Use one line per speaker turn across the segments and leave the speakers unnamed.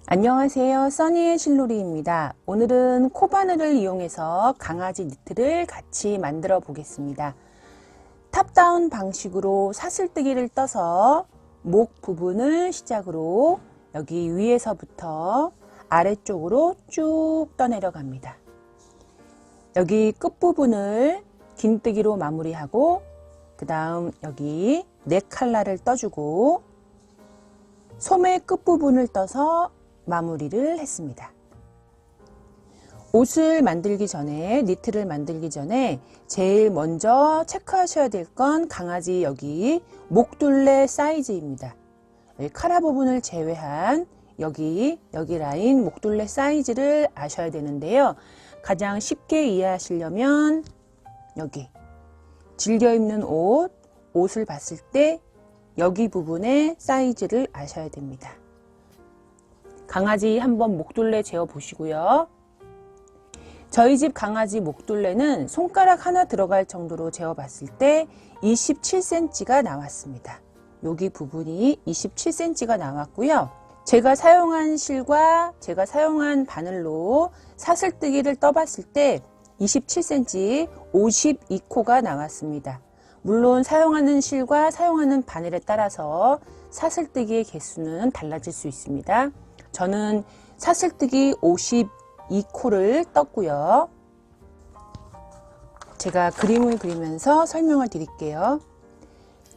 안녕하세요. 써니의 실놀이입니다. 오늘은 코바늘을 이용해서 강아지 니트를 같이 만들어 보겠습니다. 탑다운 방식으로 사슬뜨기를 떠서 목 부분을 시작으로 여기 위에서부터 아래쪽으로 쭉 떠내려 갑니다. 여기 끝부분을 긴뜨기로 마무리하고 그 다음 여기 넥 칼라를 떠주고 소매 끝부분을 떠서 마무리를 했습니다. 옷을 만들기 전에, 니트를 만들기 전에 제일 먼저 체크하셔야 될 건 강아지 여기 목둘레 사이즈입니다. 카라 부분을 제외한 여기 라인 목둘레 사이즈를 아셔야 되는데요. 가장 쉽게 이해하시려면 여기 즐겨 입는 옷을 봤을 때 여기 부분의 사이즈를 아셔야 됩니다. 강아지 한번 목둘레 재어 보시고요. 저희 집 강아지 목둘레는 손가락 하나 들어갈 정도로 재어 봤을 때 27cm가 나왔습니다. 여기 부분이 27cm가 나왔고요. 제가 사용한 실과 제가 사용한 바늘로 사슬뜨기를 떠봤을 때 27cm 52코가 나왔습니다. 물론 사용하는 실과 사용하는 바늘에 따라서 사슬뜨기의 개수는 달라질 수 있습니다. 저는 사슬뜨기 52코를 떴고요. 제가 그림을 그리면서 설명을 드릴게요.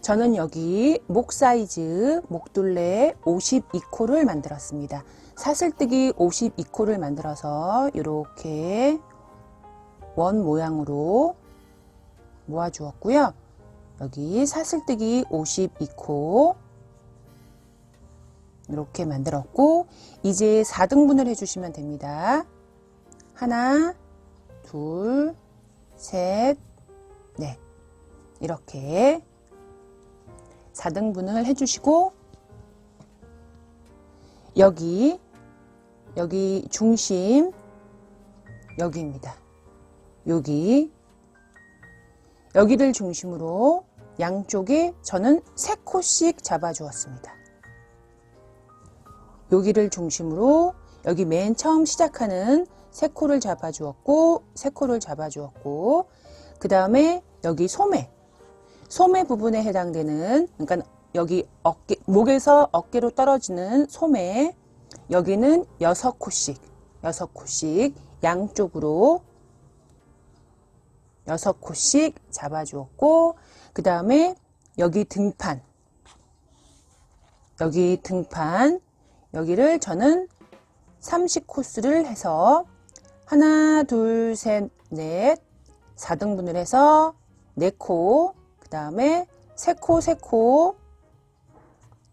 저는 여기 목 사이즈 목둘레 52코를 만들었습니다. 사슬뜨기 52코를 만들어서 이렇게 원 모양으로 모아 주었고요. 여기 사슬뜨기 52코 이렇게 만들었고, 이제 4등분을 해주시면 됩니다. 하나, 둘, 셋, 넷. 이렇게 4등분을 해주시고, 여기 중심, 여기입니다. 여기를 중심으로 양쪽에 저는 3코씩 잡아주었습니다. 여기를 중심으로 여기 맨 처음 시작하는 3코를 잡아주었고, 3코를 잡아주었고, 그 다음에 여기 소매 부분에 해당되는, 그러니까 여기 어깨, 목에서 어깨로 떨어지는 소매, 여기는 6코씩 양쪽으로 6코씩 잡아주었고, 그 다음에 여기 등판, 여기를 저는 30코스를 해서 하나, 둘, 셋, 넷, 4등분을 해서 4코, 그 다음에 3코,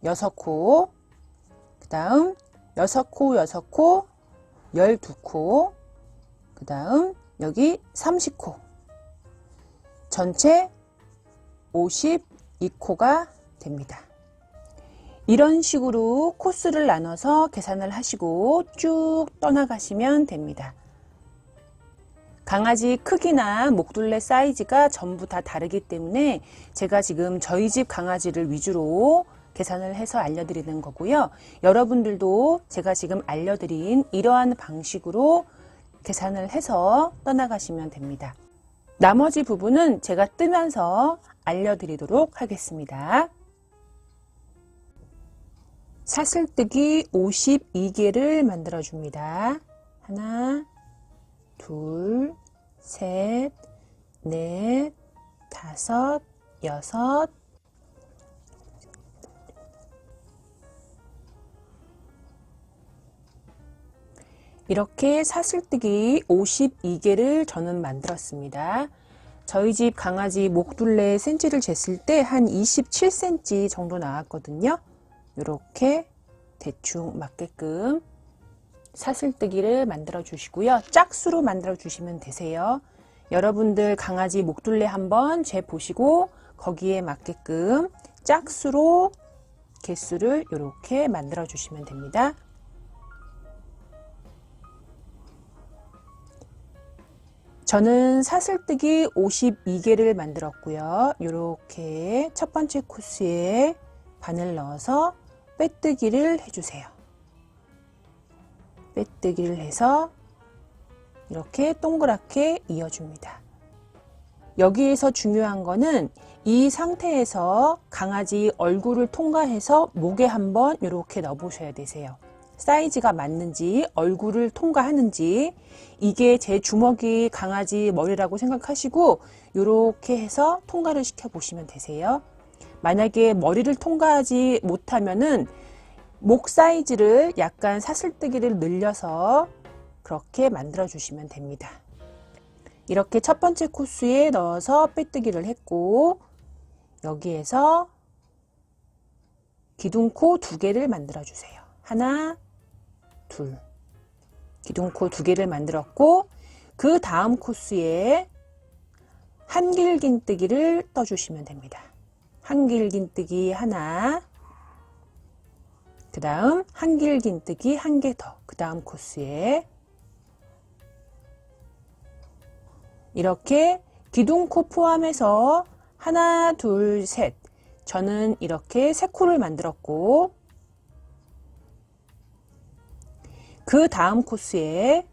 6코, 그 다음 6코, 12코, 그 다음 여기 30코, 전체 52코가 됩니다. 이런 식으로 코스를 나눠서 계산을 하시고 쭉 떠나가시면 됩니다. 강아지 크기나 목둘레 사이즈가 전부 다 다르기 때문에 제가 지금 저희 집 강아지를 위주로 계산을 해서 알려드리는 거고요. 여러분들도 제가 지금 알려드린 이러한 방식으로 계산을 해서 떠나가시면 됩니다. 나머지 부분은 제가 뜨면서 알려드리도록 하겠습니다. 사슬뜨기 52개를 만들어 줍니다. 하나, 둘, 셋, 넷, 다섯, 여섯, 이렇게 사슬뜨기 52개를 저는 만들었습니다. 저희 집 강아지 목둘레 센치를 쟀을 때 한 27cm 정도 나왔거든요. 이렇게 대충 맞게끔 사슬뜨기를 만들어 주시고요. 짝수로 만들어 주시면 되세요. 여러분들 강아지 목둘레 한번 재보시고 거기에 맞게끔 짝수로 개수를 이렇게 만들어 주시면 됩니다. 저는 사슬뜨기 52개를 만들었고요. 이렇게 첫 번째 코스에 바늘 넣어서 빼뜨기를 해주세요. 빼뜨기를 해서 이렇게 동그랗게 이어줍니다. 여기에서 중요한 거는 이 상태에서 강아지 얼굴을 통과해서 목에 한번 이렇게 넣어 보셔야 되세요. 사이즈가 맞는지, 얼굴을 통과하는지, 이게 제 주먹이 강아지 머리라고 생각하시고 이렇게 해서 통과를 시켜 보시면 되세요. 만약에 머리를 통과하지 못하면은 목 사이즈를 약간 사슬뜨기를 늘려서 그렇게 만들어 주시면 됩니다. 이렇게 첫 번째 코스에 넣어서 빼뜨기를 했고, 여기에서 기둥코 2개를 만들어 주세요. 하나, 둘. 기둥코 2개를 만들었고, 그 다음 코스에 한길긴뜨기를 떠주시면 됩니다. 한길긴뜨기 하나, 그 다음 한길긴뜨기 1개 더, 그 다음 코스에 이렇게 기둥코 포함해서 하나, 둘, 셋. 저는 이렇게 3코를 만들었고, 그 다음 코스에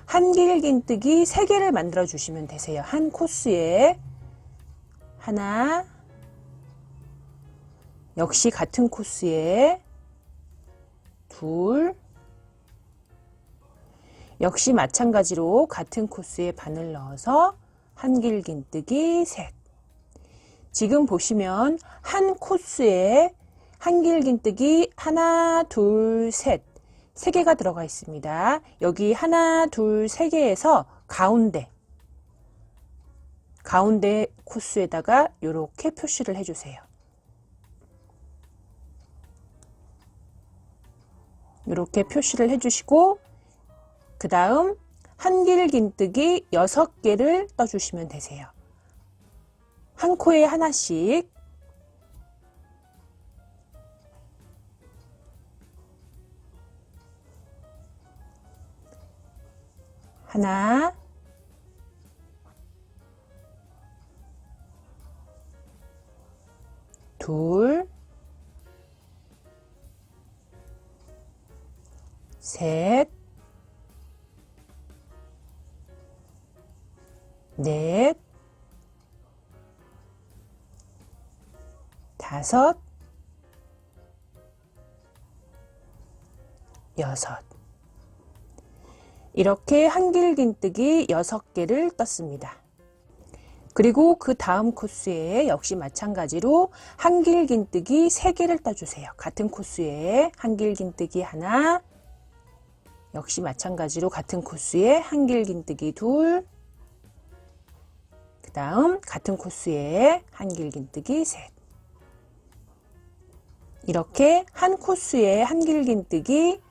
한길긴뜨기 3개를 만들어 주시면 되세요. 한 코스에 하나, 역시 같은 코스에 둘, 역시 마찬가지로 같은 코스에 바늘 넣어서 한길긴뜨기 3. 지금 보시면 한 코스에 한길긴뜨기 하나, 둘, 셋. 3개가 들어가 있습니다. 여기 하나, 둘, 3개에서 가운데 코스에다가 이렇게 표시를 해주세요. 이렇게 표시를 해주시고, 그 다음 한길긴뜨기 6개를 떠주시면 되세요. 한 코에 하나씩. 하나, 둘, 셋, 넷, 5, 6. 이렇게 한길긴뜨기 6개를 떴습니다. 그리고 그 다음 코스에 역시 마찬가지로 한길긴뜨기 3개를 떠주세요. 같은 코스에 한길긴뜨기 하나, 역시 마찬가지로 같은 코스에 한길긴뜨기 2, 그 다음 같은 코스에 한길긴뜨기 3. 이렇게 한 코스에 한길긴뜨기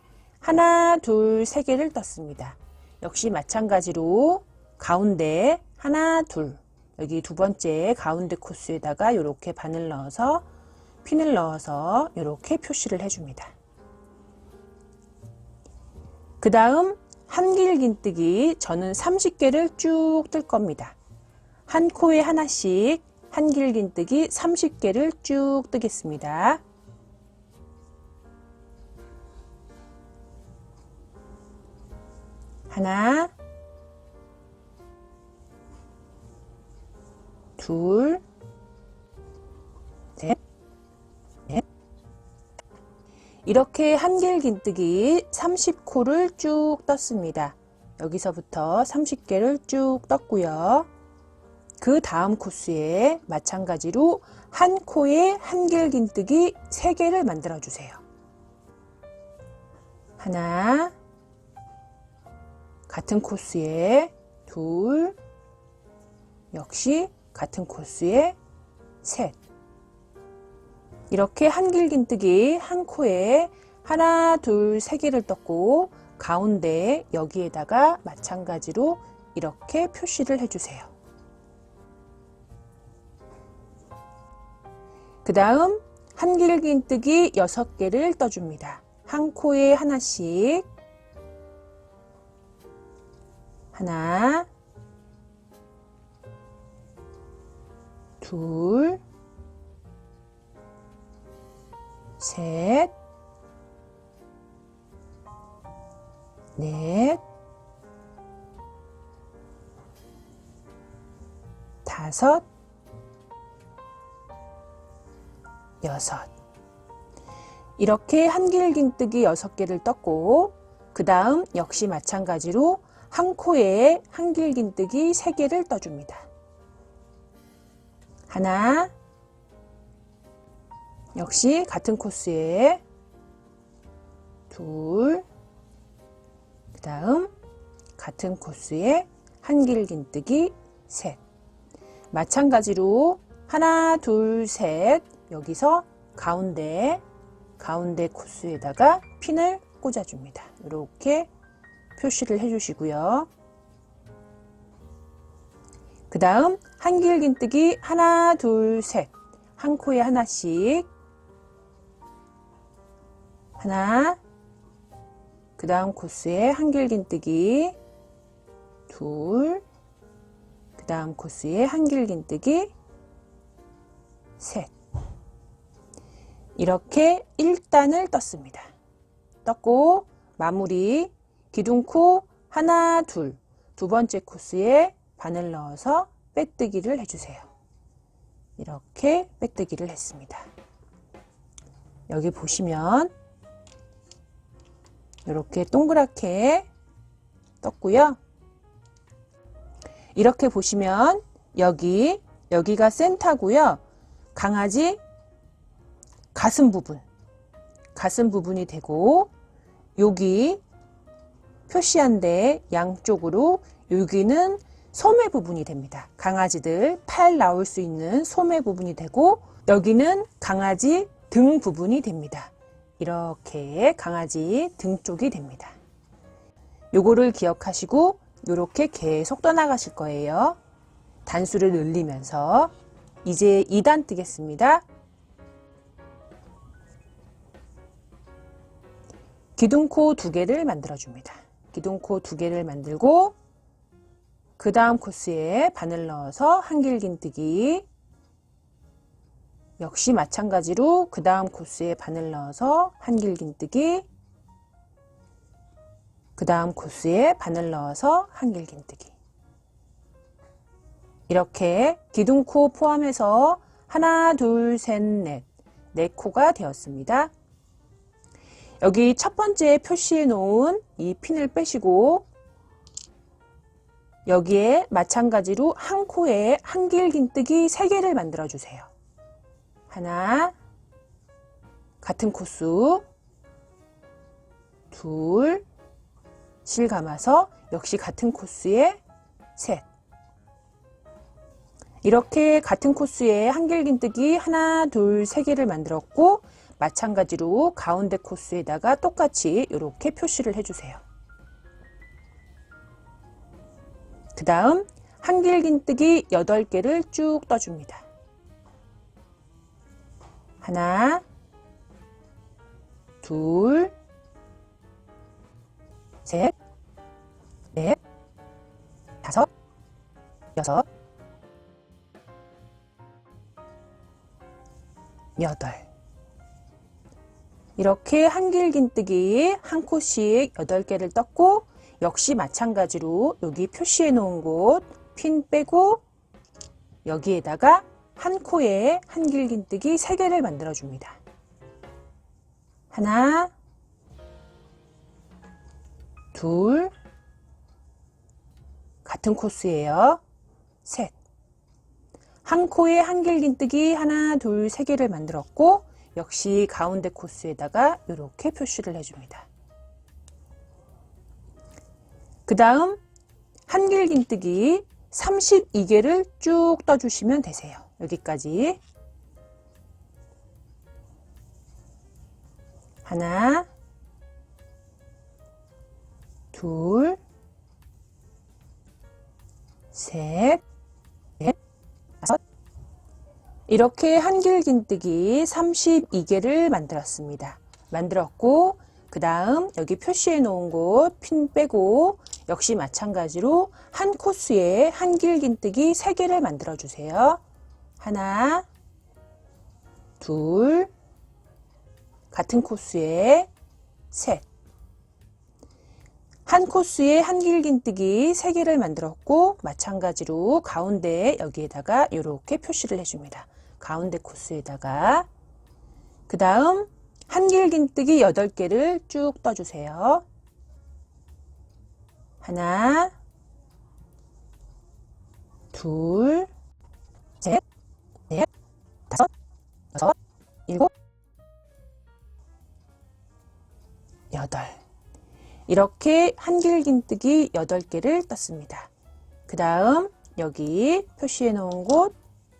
하나, 둘, 3개를 떴습니다. 역시 마찬가지로 가운데 하나, 둘, 여기 두 번째 가운데 코스에다가 이렇게 바늘 넣어서 핀을 넣어서 이렇게 표시를 해줍니다. 그 다음 한길긴뜨기 저는 30개를 쭉 뜰 겁니다. 한 코에 하나씩 한길긴뜨기 30개를 쭉 뜨겠습니다. 하나, 둘, 셋, 넷. 이렇게 한길긴뜨기 30코를 쭉 떴습니다. 여기서부터 30개를 쭉 떴고요. 그 다음 코스에 마찬가지로 한 코에 한길긴뜨기 3개를 만들어 주세요. 하나, 같은 코스에 둘, 역시 같은 코스에 셋. 이렇게 한길긴뜨기 한 코에 하나, 둘, 3개를 떴고 가운데 여기에다가 마찬가지로 이렇게 표시를 해주세요. 그 다음 한길긴뜨기 6개를 떠줍니다. 한 코에 하나씩. 하나, 둘, 셋, 넷, 다섯, 여섯. 이렇게 한길긴뜨기 6개를 떴고 그 다음 역시 마찬가지로 한 코에 한길긴뜨기 3개를 떠줍니다. 하나, 역시 같은 코스에 둘, 그 다음 같은 코스에 한길긴뜨기 셋. 마찬가지로 하나, 둘, 셋. 여기서 가운데 코스에다가 핀을 꽂아줍니다. 이렇게 표시를 해주시고요. 그 다음 한길긴뜨기 하나, 둘, 셋. 한 코에 하나씩. 하나, 그 다음 코스에 한길긴뜨기 둘, 그 다음 코스에 한길긴뜨기 셋. 이렇게 1단을 떴습니다. 떴고 마무리 기둥코 하나, 둘, 두 번째 코스에 바늘 넣어서 빼뜨기를 해주세요. 이렇게 빼뜨기를 했습니다. 여기 보시면 이렇게 동그랗게 떴고요. 이렇게 보시면 여기가 센터고요. 강아지 가슴 부분이 되고 여기 표시한 데 양쪽으로 여기는 소매 부분이 됩니다. 강아지들 팔 나올 수 있는 소매 부분이 되고 여기는 강아지 등 부분이 됩니다. 이렇게 강아지 등 쪽이 됩니다. 요거를 기억하시고 이렇게 계속 떠나가실 거예요. 단수를 늘리면서 이제 2단 뜨겠습니다. 기둥코 2개를 만들어줍니다. 기둥코 2개를 만들고 그 다음 코스에 바늘 넣어서 한길긴뜨기 역시 마찬가지로 그 다음 코스에 바늘 넣어서 한길긴뜨기 그 다음 코스에 바늘 넣어서 한길긴뜨기 이렇게 기둥코 포함해서 하나, 둘, 셋, 넷, 4코가 되었습니다. 여기 첫 번째 표시해 놓은 이 핀을 빼시고 여기에 마찬가지로 한 코에 한길긴뜨기 3개를 만들어 주세요. 하나, 같은 코스, 둘, 실 감아서 역시 같은 코스에 셋. 이렇게 같은 코스에 한길긴뜨기 하나, 둘, 3개를 만들었고 마찬가지로 가운데 코스에다가 똑같이 이렇게 표시를 해주세요. 그 다음 한길긴뜨기 8개를 쭉 떠줍니다. 하나, 둘, 셋, 넷, 다섯, 여섯, 여덟. 이렇게 한길긴뜨기 한 코씩 8개를 떴고 역시 마찬가지로 여기 표시해 놓은 곳 핀 빼고 여기에다가 한 코에 한길긴뜨기 3개를 만들어 줍니다. 하나, 둘, 같은 코스예요. 셋. 한 코에 한길긴뜨기 하나, 둘, 3개를 만들었고 역시 가운데 코스에다가 이렇게 표시를 해줍니다. 그 다음 한길긴뜨기 32개를 쭉 떠주시면 되세요. 여기까지. 하나, 둘, 셋, 넷, 다섯. 이렇게 한길긴뜨기 32개를 만들었습니다. 만들었고 그 다음 여기 표시해 놓은 곳 핀 빼고 역시 마찬가지로 한 코스에 한길긴뜨기 3개를 만들어 주세요. 하나, 둘, 같은 코스에 셋. 한 코스에 한길긴뜨기 3개를 만들었고 마찬가지로 가운데 여기에다가 이렇게 표시를 해줍니다. 가운데 코스에다가 그 다음 한길긴뜨기 8개를 쭉 떠주세요. 하나, 둘, 셋, 넷, 다섯, 여섯, 일곱, 여덟. 이렇게 한길긴뜨기 8개를 떴습니다. 그 다음 여기 표시해 놓은 곳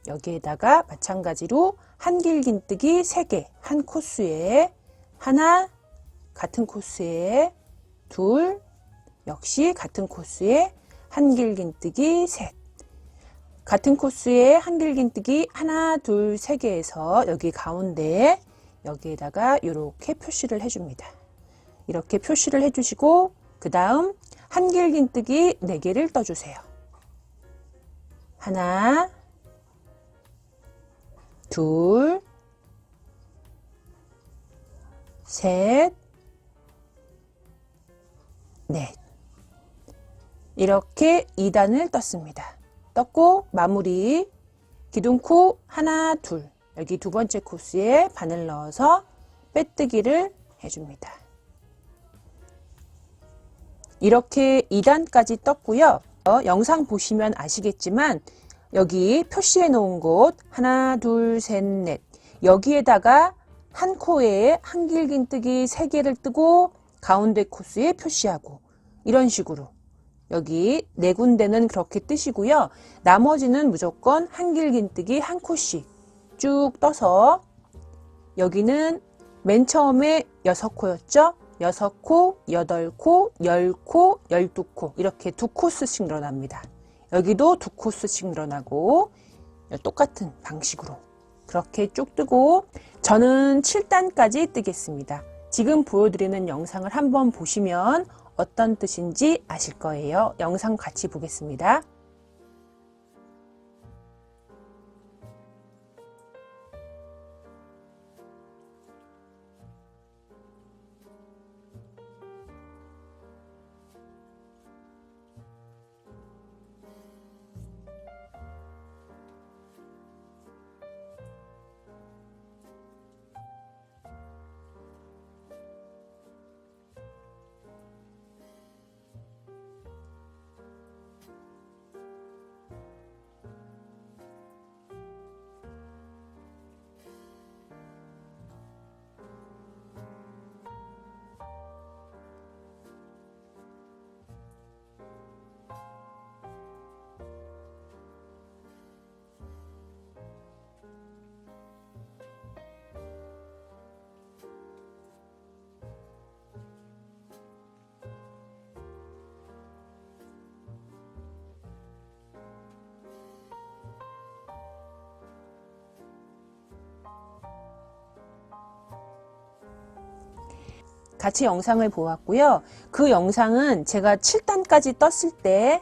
여기에다가 마찬가지로 한길긴뜨기 3개 한 코스에 하나, 같은 코스에 둘, 역시 같은 코스에 한길긴뜨기 셋, 같은 코스에 한길긴뜨기 하나, 둘, 3개에서 여기 가운데 여기에다가 이렇게 표시를 해줍니다. 이렇게 표시를 해주시고 그 다음 한길긴뜨기 4개를 떠주세요. 하나, 둘, 셋, 넷. 이렇게 2단을 떴습니다. 떴고 마무리 기둥코 하나, 둘. 여기 두 번째 코스에 바늘 넣어서 빼뜨기를 해줍니다. 이렇게 2단까지 떴고요. 영상 보시면 아시겠지만 여기 표시해 놓은 곳 하나, 둘, 셋, 넷 여기에다가 한 코에 한길긴뜨기 3개를 뜨고 가운데 코스에 표시하고 이런 식으로 여기 4군데는 그렇게 뜨시고요. 나머지는 무조건 한길긴뜨기 한 코씩 쭉 떠서 여기는 맨 처음에 6코였죠. 6코, 8코, 10코, 12코 이렇게 2코스씩 늘어납니다. 여기도 2코스씩 늘어나고 똑같은 방식으로 그렇게 쭉 뜨고 저는 7단까지 뜨겠습니다. 지금 보여드리는 영상을 한번 보시면 어떤 뜻인지 아실 거예요. 영상 같이 보겠습니다. 같이 영상을 보았고요. 그 영상은 제가 7단까지 떴을 때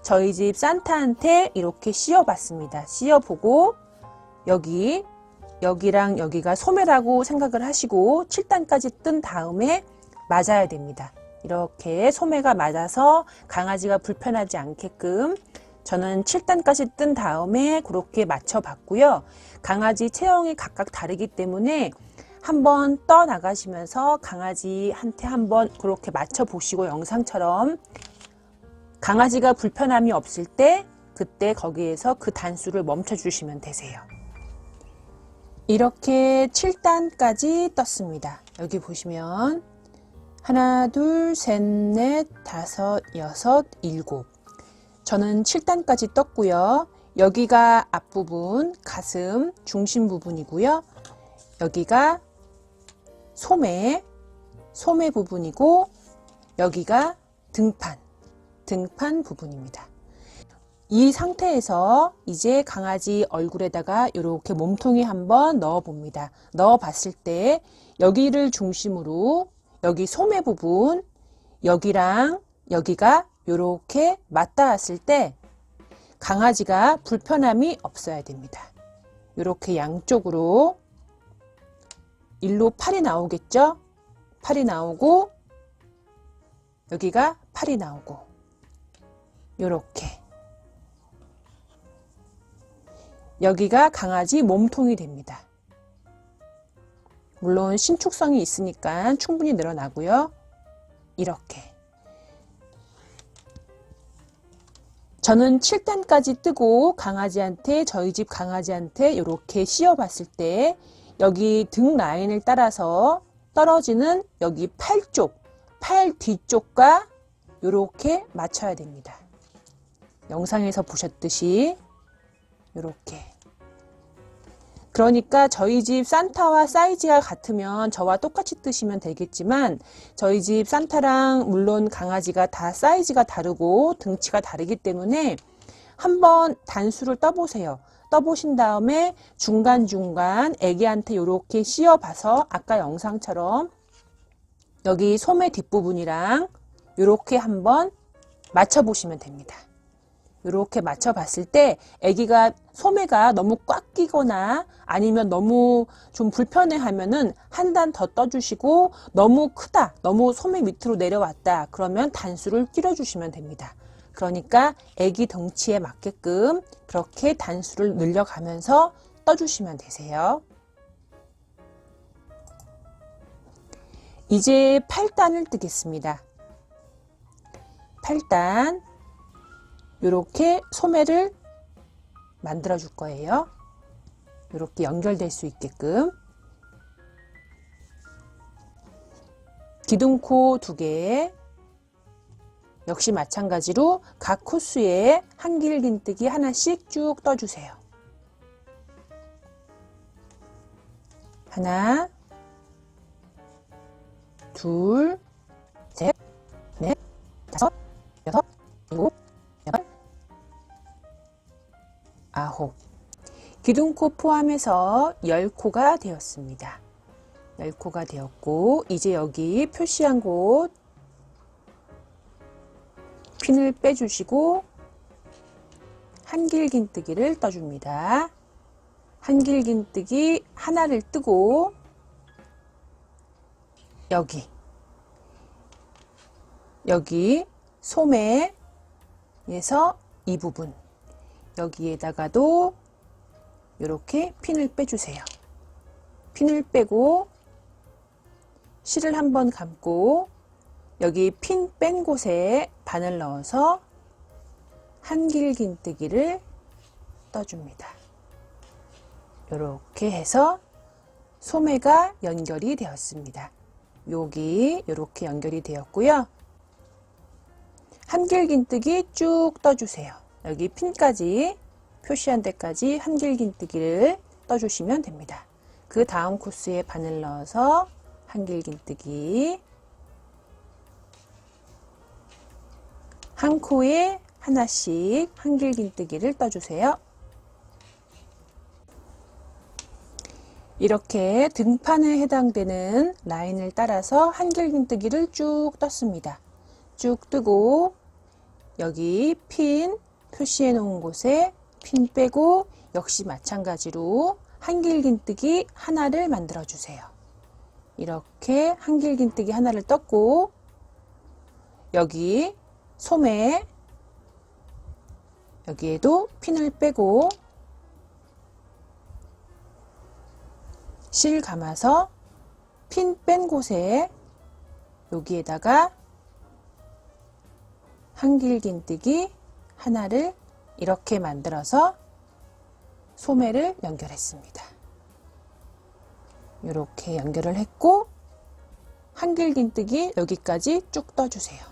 저희 집 산타한테 이렇게 씌워봤습니다. 씌워보고 여기랑 여기가 소매라고 생각을 하시고 7단까지 뜬 다음에 맞아야 됩니다. 이렇게 소매가 맞아서 강아지가 불편하지 않게끔 저는 7단까지 뜬 다음에 그렇게 맞춰봤고요. 강아지 체형이 각각 다르기 때문에 한번 떠 나가시면서 강아지한테 한번 그렇게 맞춰 보시고 영상처럼 강아지가 불편함이 없을 때 그때 거기에서 그 단수를 멈춰 주시면 되세요. 이렇게 7단까지 떴습니다. 여기 보시면 하나, 둘, 셋, 넷, 다섯, 여섯, 일곱. 저는 7단까지 떴고요. 여기가 앞부분, 가슴, 중심 부분이고요. 여기가 소매 부분이고 여기가 등판 부분입니다. 이 상태에서 이제 강아지 얼굴에다가 이렇게 몸통에 한번 넣어 봅니다. 넣어 봤을 때 여기를 중심으로 여기 소매 부분 여기랑 여기가 이렇게 맞닿았을 때 강아지가 불편함이 없어야 됩니다. 이렇게 양쪽으로 일로 팔이 나오겠죠? 팔이 나오고 여기가 팔이 나오고 요렇게 여기가 강아지 몸통이 됩니다. 물론 신축성이 있으니까 충분히 늘어나고요. 이렇게 저는 7단까지 뜨고 강아지한테 저희 집 강아지한테 이렇게 씌워 봤을 때 여기 등 라인을 따라서 떨어지는 여기 팔 뒤쪽과 이렇게 맞춰야 됩니다. 영상에서 보셨듯이 이렇게. 그러니까 저희 집 산타와 사이즈가 같으면 저와 똑같이 뜨시면 되겠지만 저희 집 산타랑 물론 강아지가 다 사이즈가 다르고 등치가 다르기 때문에 한번 단수를 떠보세요. 떠보신 다음에 중간중간 애기한테 이렇게 씌워봐서 아까 영상처럼 여기 소매 뒷부분이랑 이렇게 한번 맞춰보시면 됩니다. 이렇게 맞춰봤을 때 아기가 소매가 너무 꽉 끼거나 아니면 너무 좀 불편해하면은 한 단 더 떠주시고 너무 크다, 너무 소매 밑으로 내려왔다 그러면 단수를 줄여주시면 됩니다. 그러니까 아기 덩치에 맞게끔 그렇게 단수를 늘려가면서 떠주시면 되세요. 이제 8단을 뜨겠습니다. 8단 이렇게 소매를 만들어 줄 거예요. 이렇게 연결될 수 있게끔 기둥코 2개 역시 마찬가지로 각 코스에 한길긴뜨기 하나씩 쭉 떠주세요. 하나, 둘, 셋, 넷, 다섯, 여섯, 일곱, 여덟, 아홉. 기둥코 포함해서 10코가 되었습니다. 10코가 되었고 이제 여기 표시한 곳 핀을 빼주시고 한길긴뜨기를 떠줍니다. 한길긴뜨기 하나를 뜨고 여기 소매에서 이 부분 여기에다가도 이렇게 핀을 빼주세요. 핀을 빼고 실을 한번 감고 여기 핀 뺀 곳에 바늘 넣어서 한길긴뜨기를 떠줍니다. 이렇게 해서 소매가 연결이 되었습니다. 여기 이렇게 연결이 되었고요. 한길긴뜨기 쭉 떠주세요. 여기 핀까지 표시한 데까지 한길긴뜨기를 떠주시면 됩니다. 그 다음 코스에 바늘 넣어서 한길긴뜨기 한 코에 하나씩 한길긴뜨기를 떠주세요. 이렇게 등판에 해당되는 라인을 따라서 한길긴뜨기를 쭉 떴습니다. 쭉 뜨고 여기 핀 표시해 놓은 곳에 핀 빼고 역시 마찬가지로 한길긴뜨기 하나를 만들어 주세요. 이렇게 한길긴뜨기 하나를 떴고 여기 소매 여기에도 핀을 빼고 실 감아서 핀 뺀 곳에 여기에다가 한길긴뜨기 하나를 이렇게 만들어서 소매를 연결했습니다. 이렇게 연결을 했고 한길긴뜨기 여기까지 쭉 떠주세요.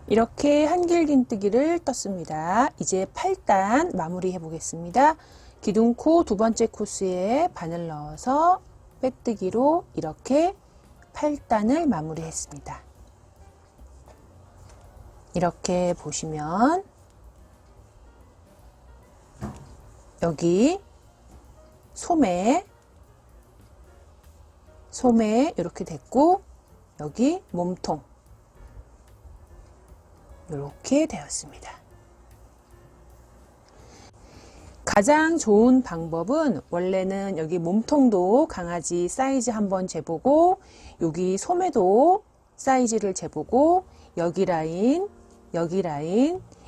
이렇게 한길긴뜨기를 떴습니다. 이제 8단 마무리 해 보겠습니다. 기둥코 두 번째 코스에 바늘 넣어서 빼뜨기로 이렇게 8단을 마무리 했습니다. 이렇게 보시면 여기 소매 이렇게 됐고 여기 몸통 이렇게 되었습니다. 가장 좋은 방법은 원래는 여기 몸통도 강아지 사이즈 한번 재보고 여기 소매도 사이즈를 재보고 여기 라인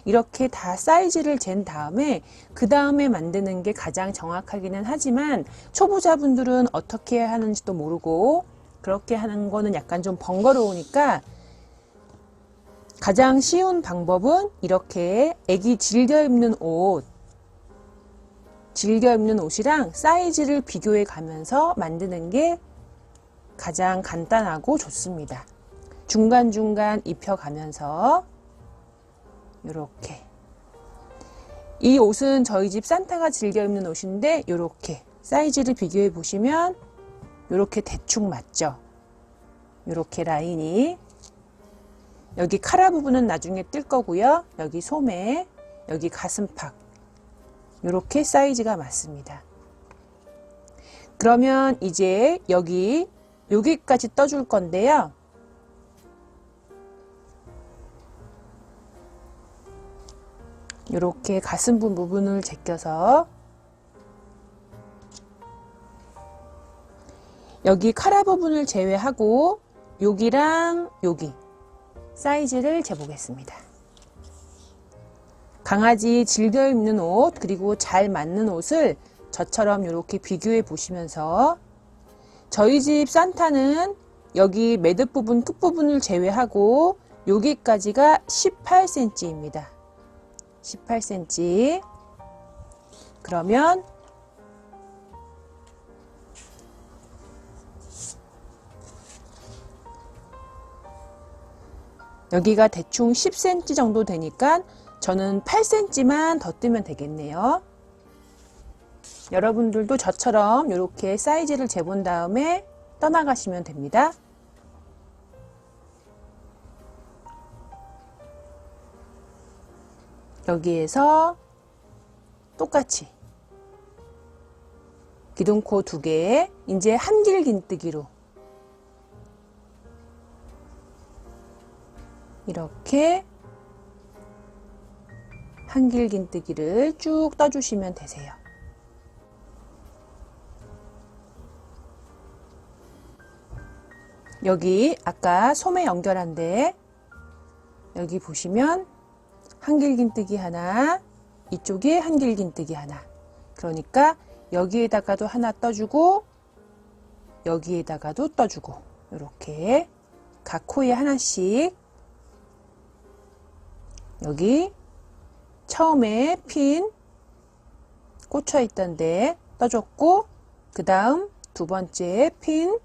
이렇게 다 사이즈를 잰 다음에 그 다음에 만드는 게 가장 정확하기는 하지만 초보자분들은 어떻게 하는지도 모르고 그렇게 하는 거는 약간 좀 번거로우니까 가장 쉬운 방법은 이렇게 애기 즐겨 입는 옷이랑 사이즈를 비교해 가면서 만드는 게 가장 간단하고 좋습니다. 중간중간 입혀가면서 이렇게 이 옷은 저희 집 산타가 즐겨 입는 옷인데 이렇게 사이즈를 비교해 보시면 이렇게 대충 맞죠? 이렇게 라인이 여기 카라 부분은 나중에 뜰 거고요. 여기 소매, 여기 가슴팍 이렇게 사이즈가 맞습니다. 그러면 이제 여기까지 떠줄 건데요. 이렇게 가슴 부분을 제껴서 여기 카라 부분을 제외하고 여기랑 여기 사이즈를 재보겠습니다. 강아지 즐겨 입는 옷 그리고 잘 맞는 옷을 저처럼 이렇게 비교해 보시면서 저희 집 산타는 여기 매듭 부분 끝부분을 제외하고 여기까지가 18cm입니다. 18cm. 그러면 여기가 대충 10cm 정도 되니까 저는 8cm만 더 뜨면 되겠네요. 여러분들도 저처럼 이렇게 사이즈를 재본 다음에 떠나가시면 됩니다. 여기에서 똑같이 기둥코 2개, 이제 한길 긴뜨기로 이렇게 한길 긴뜨기를 쭉 떠주시면 되세요. 여기 아까 소매 연결한 데 여기 보시면 한길 긴뜨기 하나, 이쪽에 한길 긴뜨기 하나. 그러니까 여기에다가도 하나 떠주고 여기에다가도 떠주고 이렇게 각 코에 하나씩 여기 처음에 핀 꽂혀 있던 데 떠줬고 그 다음 두 번째 핀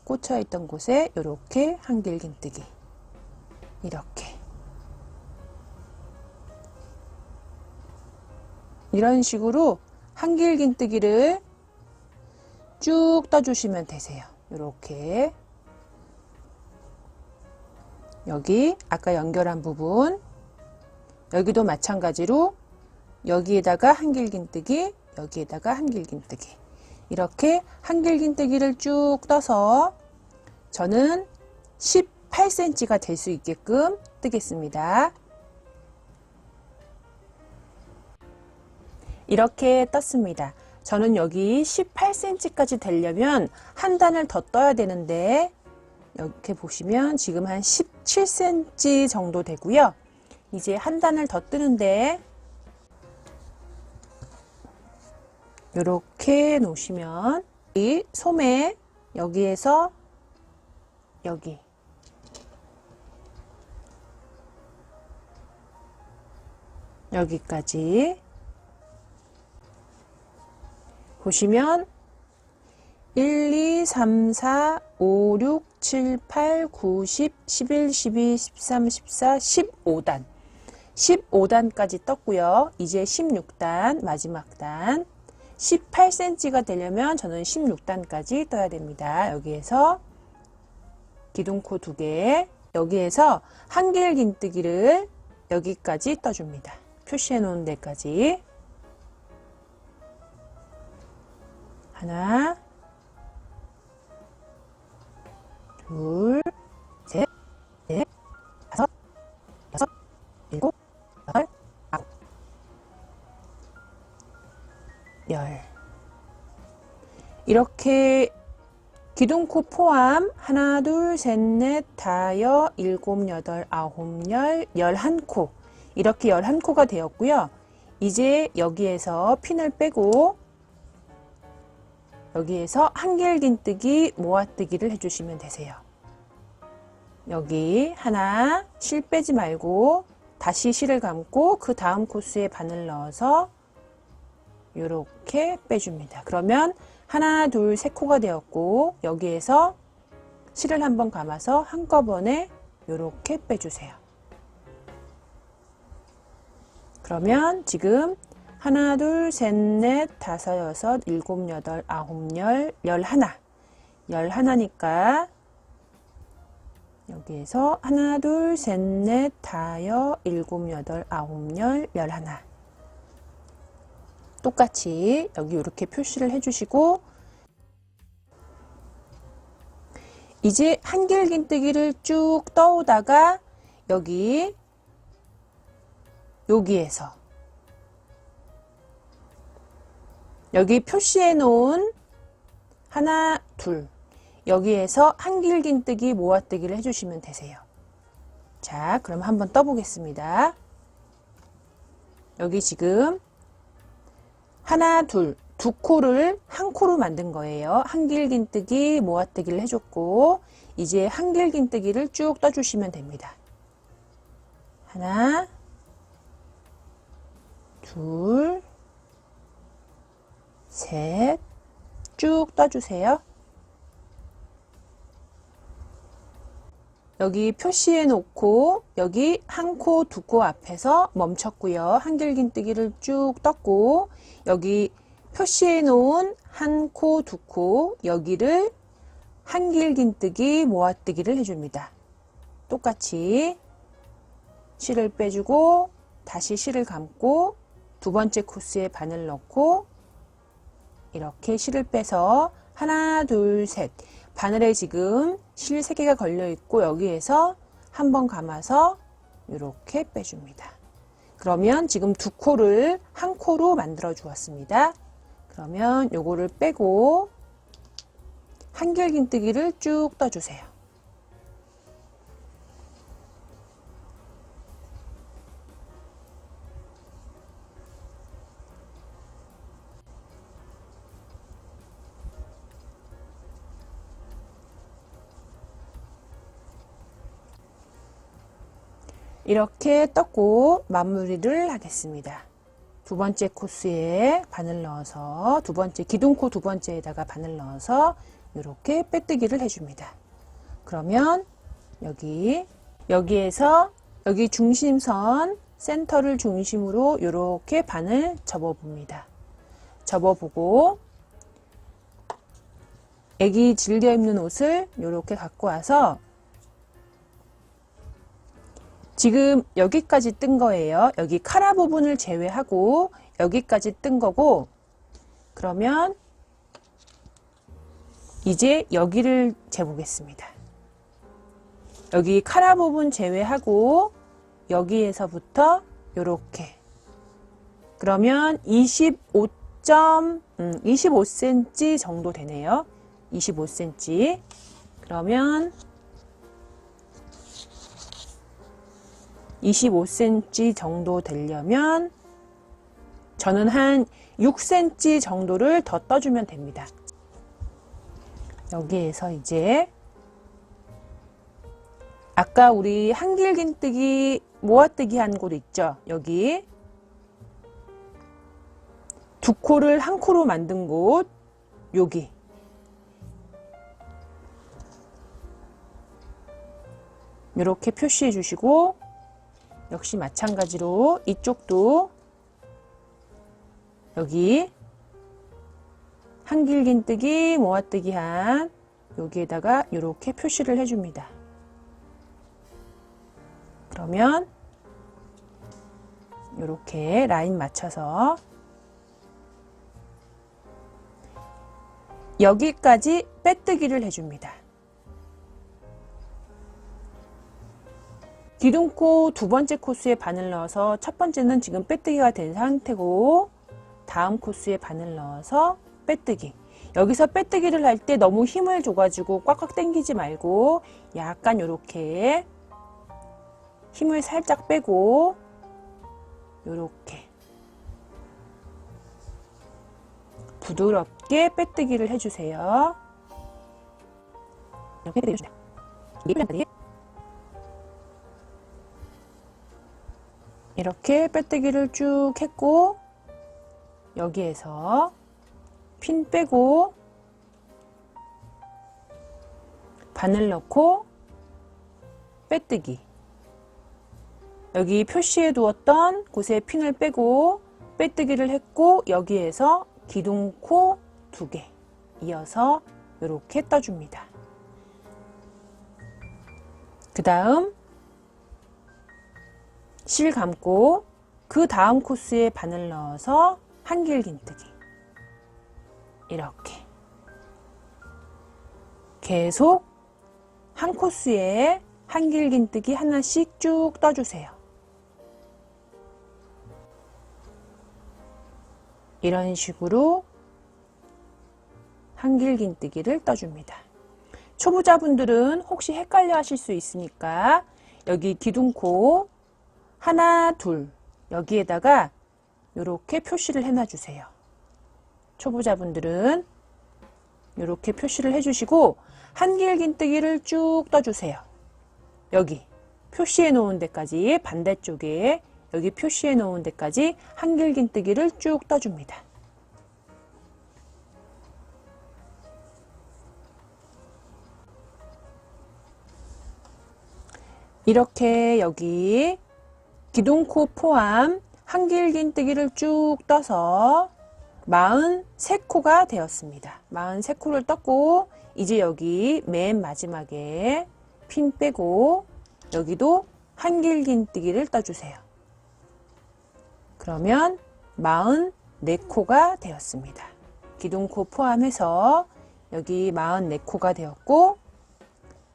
꽂혀 있던 곳에 이렇게 한길 긴뜨기 이렇게 이런 식으로 한길 긴뜨기를 쭉 떠주시면 되세요. 이렇게 여기 아까 연결한 부분 여기도 마찬가지로 여기에다가 한길 긴뜨기 여기에다가 한길 긴뜨기 이렇게 한길 긴뜨기를 쭉 떠서 저는 18cm가 될 수 있게끔 뜨겠습니다. 이렇게 떴습니다. 저는 여기 18cm까지 되려면 한 단을 더 떠야 되는데 이렇게 보시면 지금 한 17cm 정도 되고요. 이제 한 단을 더 뜨는데 이렇게 놓으시면 이 소매 여기에서 여기 여기까지 보시면 1, 2, 3, 4, 5, 6, 7, 8, 9, 10, 11, 12, 13, 14, 15단 15단까지 떴고요. 이제 16단 마지막 단 18cm가 되려면 저는 16단까지 떠야 됩니다. 여기에서 기둥코 2개 여기에서 한길 긴뜨기를 여기까지 떠줍니다. 표시해 놓은 데까지 하나 둘 셋 넷 다섯 여섯 이렇게 기둥코 포함 하나, 둘, 셋, 넷, 다여, 일곱, 여덟, 아홉, 열, 11코. 이렇게 11코가 되었고요. 이제 여기에서 핀을 빼고 여기에서 한길긴뜨기, 모아뜨기를 해주시면 되세요. 여기 하나 실 빼지 말고 다시 실을 감고 그 다음 코스에 바늘 넣어서 이렇게 빼줍니다. 그러면 하나, 둘, 세 코가 되었고 여기에서 실을 한번 감아서 한꺼번에 이렇게 빼주세요. 그러면 지금 하나, 둘, 셋, 넷, 다섯, 여섯, 일곱, 여덟, 아홉, 열, 11. 11니까 여기에서 하나, 둘, 셋, 넷, 다여, 일곱, 여덟, 아홉, 열, 11. 똑같이 여기 이렇게 표시를 해주시고 이제 한길긴뜨기를 쭉 떠오다가 여기에서 여기 표시해 놓은 하나, 둘 여기에서 한길긴뜨기, 모아뜨기를 해주시면 되세요. 자, 그럼 한번 떠보겠습니다. 여기 지금 하나, 둘, 두 코를 한 코로 만든 거예요. 한길긴뜨기, 모아뜨기를 해줬고 이제 한길긴뜨기를 쭉 떠주시면 됩니다. 하나, 둘, 셋, 쭉 떠주세요. 여기 표시해 놓고 여기 한 코, 두 코 앞에서 멈췄고요. 한길긴뜨기를 쭉 떴고 여기 표시해 놓은 한 코, 두 코 여기를 한길긴뜨기, 모아뜨기를 해줍니다. 똑같이 실을 빼주고 다시 실을 감고 두 번째 코스에 바늘 넣고 이렇게 실을 빼서 하나, 둘, 셋 바늘에 지금 실 3개가 걸려 있고 여기에서 한번 감아서 이렇게 빼줍니다. 그러면 지금 두 코를 한 코로 만들어 주었습니다. 그러면 요거를 빼고 한길긴뜨기를 쭉 떠주세요. 이렇게 떴고 마무리를 하겠습니다. 두 번째 코스에 바늘 넣어서 두 번째 기둥코 두 번째에다가 바늘 넣어서 이렇게 빼뜨기를 해줍니다. 그러면 여기에서 여기 중심선 센터를 중심으로 이렇게 바늘 접어봅니다. 접어보고 애기 즐겨 입는 옷을 이렇게 갖고 와서 지금 여기까지 뜬 거예요. 여기 카라 부분을 제외하고 여기까지 뜬 거고 그러면 이제 여기를 재보겠습니다. 여기 카라 부분 제외하고 여기에서부터 이렇게 그러면 25cm 정도 되네요. 25cm 그러면 25cm 정도 되려면 저는 한 6cm 정도를 더 떠주면 됩니다. 여기에서 이제 아까 우리 한길긴뜨기 모아뜨기 한 곳 있죠? 여기 두 코를 한 코로 만든 곳 여기 이렇게 표시해 주시고 역시 마찬가지로 이쪽도 여기 한길긴뜨기 모아뜨기 한 여기에다가 이렇게 표시를 해줍니다. 그러면 이렇게 라인 맞춰서 여기까지 빼뜨기를 해줍니다. 기둥코 두 번째 코스에 바늘 넣어서 첫 번째는 지금 빼뜨기가 된 상태고 다음 코스에 바늘 넣어서 빼뜨기 여기서 빼뜨기를 할 때 너무 힘을 줘가지고 꽉꽉 당기지 말고 약간 요렇게 힘을 살짝 빼고 요렇게 부드럽게 빼뜨기를 해주세요. 이렇게 빼뜨기를 해주세요. 이렇게 빼뜨기를 쭉 했고 여기에서 핀 빼고 바늘 넣고 빼뜨기, 여기 표시해 두었던 곳에 핀을 빼고 빼뜨기를 했고 여기에서 기둥코 2개 이어서 이렇게 떠줍니다. 그 다음 실 감고 그 다음 코스에 바늘 넣어서 한길긴뜨기, 이렇게 계속 한 코스에 한길긴뜨기 하나씩 쭉 떠주세요. 이런 식으로 한길긴뜨기를 떠줍니다. 초보자분들은 혹시 헷갈려 하실 수 있으니까 여기 기둥코 하나, 둘 여기에다가 이렇게 표시를 해놔 주세요. 초보자분들은 이렇게 표시를 해주시고 한길긴뜨기를 쭉 떠주세요. 여기 표시해 놓은 데까지, 반대쪽에 여기 표시해 놓은 데까지 한길긴뜨기를 쭉 떠줍니다. 이렇게 여기 기둥코 포함 한길긴뜨기를 쭉 떠서 43코가 되었습니다. 43코를 떴고 이제 여기 맨 마지막에 핀 빼고 여기도 한길긴뜨기를 떠주세요. 그러면 44코가 되었습니다. 기둥코 포함해서 여기 44코가 되었고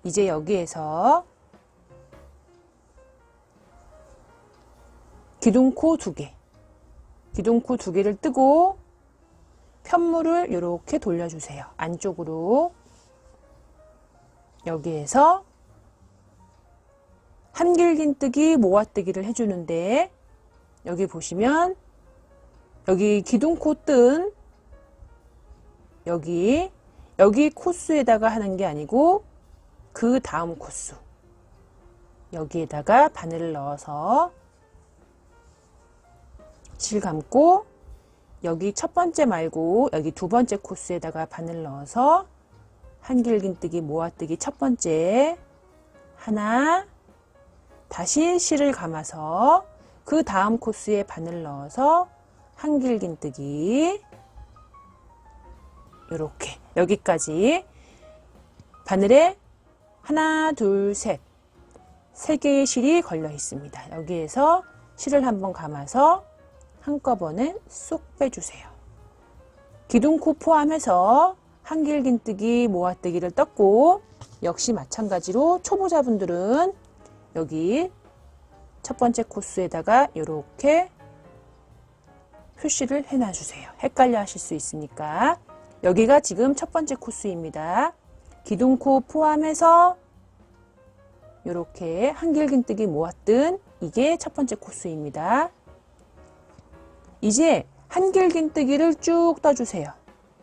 이제 여기에서 기둥코 2개, 기둥코 2개를 뜨고 편물을 이렇게 돌려주세요. 안쪽으로. 여기에서 한길긴뜨기, 모아뜨기를 해주는데 여기 보시면 여기 기둥코 뜬 여기 코스에다가 하는 게 아니고 그 다음 코스 여기에다가 바늘을 넣어서 실 감고 여기 첫 번째 말고 여기 두 번째 코스에다가 바늘 넣어서 한길긴뜨기, 모아뜨기 첫 번째 하나, 다시 실을 감아서 그 다음 코스에 바늘 넣어서 한길긴뜨기, 이렇게 여기까지 바늘에 하나, 둘, 셋, 3개의 실이 걸려 있습니다. 여기에서 실을 한번 감아서 한꺼번에 쏙 빼주세요. 기둥코 포함해서 한길긴뜨기, 모아뜨기를 떴고 역시 마찬가지로 초보자분들은 여기 첫 번째 코스에다가 이렇게 표시를 해놔주세요. 헷갈려 하실 수 있으니까. 여기가 지금 첫 번째 코스입니다. 기둥코 포함해서 이렇게 한길긴뜨기 모았던 이게 첫 번째 코스입니다. 이제 한길긴뜨기를 쭉 떠주세요.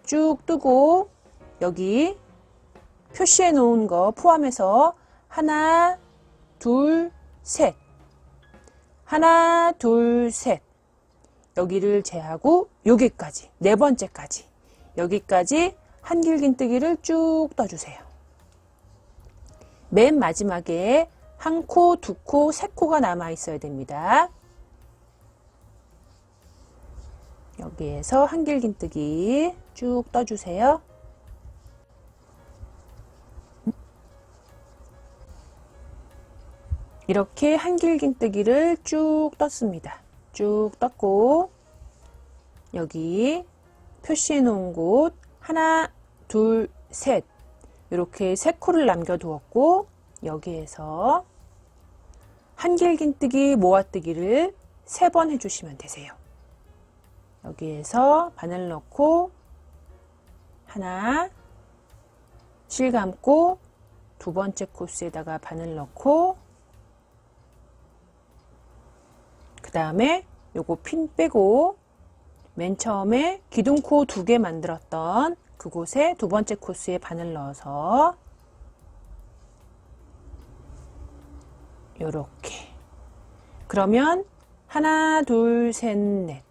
쭉 뜨고 여기 표시해 놓은 거 포함해서 하나, 둘, 셋, 하나, 둘, 셋, 여기를 제하고 여기까지, 네 번째까지 여기까지 한길긴뜨기를 쭉 떠주세요. 맨 마지막에 한 코, 두 코, 세 코가 남아 있어야 됩니다. 여기에서 한길긴뜨기 쭉 떠주세요. 이렇게 한길긴뜨기를 쭉 떴습니다. 쭉 떴고 여기 표시해 놓은 곳 하나, 둘, 셋 이렇게 3코를 남겨두었고 여기에서 한길긴뜨기, 모아뜨기를 3번 해주시면 되세요. 여기에서 바늘 넣고 하나, 실 감고 두 번째 코스에다가 바늘 넣고, 그 다음에 요거 핀 빼고 맨 처음에 기둥코 2개 만들었던 그곳에 두 번째 코스에 바늘 넣어서 요렇게. 그러면 하나, 둘, 셋, 넷.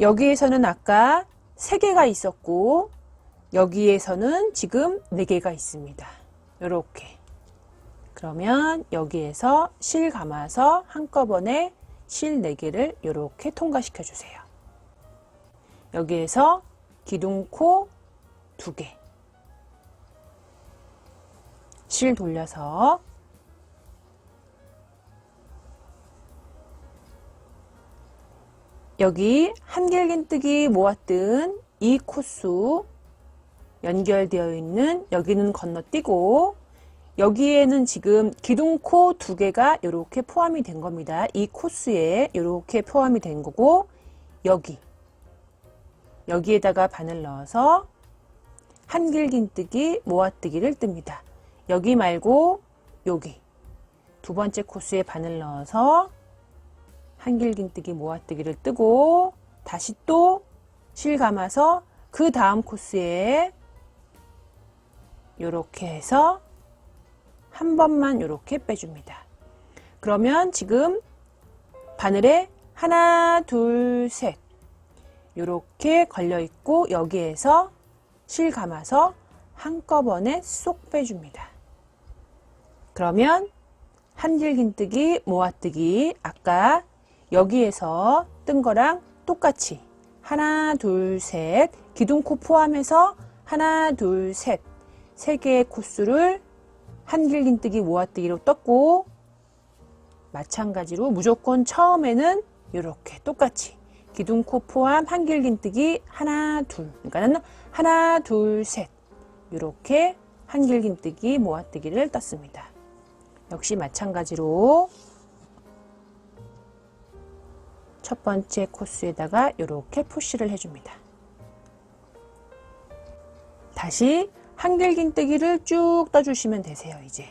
여기에서는 아까 3개가 있었고 여기에서는 지금 4개가 있습니다. 요렇게. 그러면 여기에서 실 감아서 한꺼번에 실 4개를 요렇게 통과시켜 주세요. 여기에서 기둥코 2개. 실 돌려서 여기 한길긴뜨기 모았던 이 코스 연결되어 있는 여기는 건너뛰고 여기에는 지금 기둥코 2개가 이렇게 포함이 된 겁니다. 이 코스에 이렇게 포함이 된 거고 여기에다가 바늘 넣어서 한길긴뜨기 모아뜨기를 뜹니다. 여기 말고 여기 두 번째 코스에 바늘 넣어서 한길긴뜨기 모아뜨기를 뜨고 다시 또 실 감아서 그 다음 코스에 이렇게 해서 한 번만 이렇게 빼줍니다. 그러면 지금 바늘에 하나, 둘, 셋 이렇게 걸려 있고 여기에서 실 감아서 한꺼번에 쏙 빼줍니다. 그러면 한길긴뜨기 모아뜨기 아까 여기에서 뜬 거랑 똑같이 하나, 둘, 셋 기둥코 포함해서 하나, 둘, 셋 3개의 코스를 한길긴뜨기 모아뜨기로 떴고 마찬가지로 무조건 처음에는 이렇게 똑같이 기둥코 포함 한길긴뜨기 하나, 둘 그러니까는 하나, 둘, 셋 이렇게 한길긴뜨기 모아뜨기를 떴습니다. 역시 마찬가지로 첫 번째 코스에다가 이렇게 푸시를 해줍니다. 다시 한길긴뜨기를 쭉 떠주시면 되세요. 이제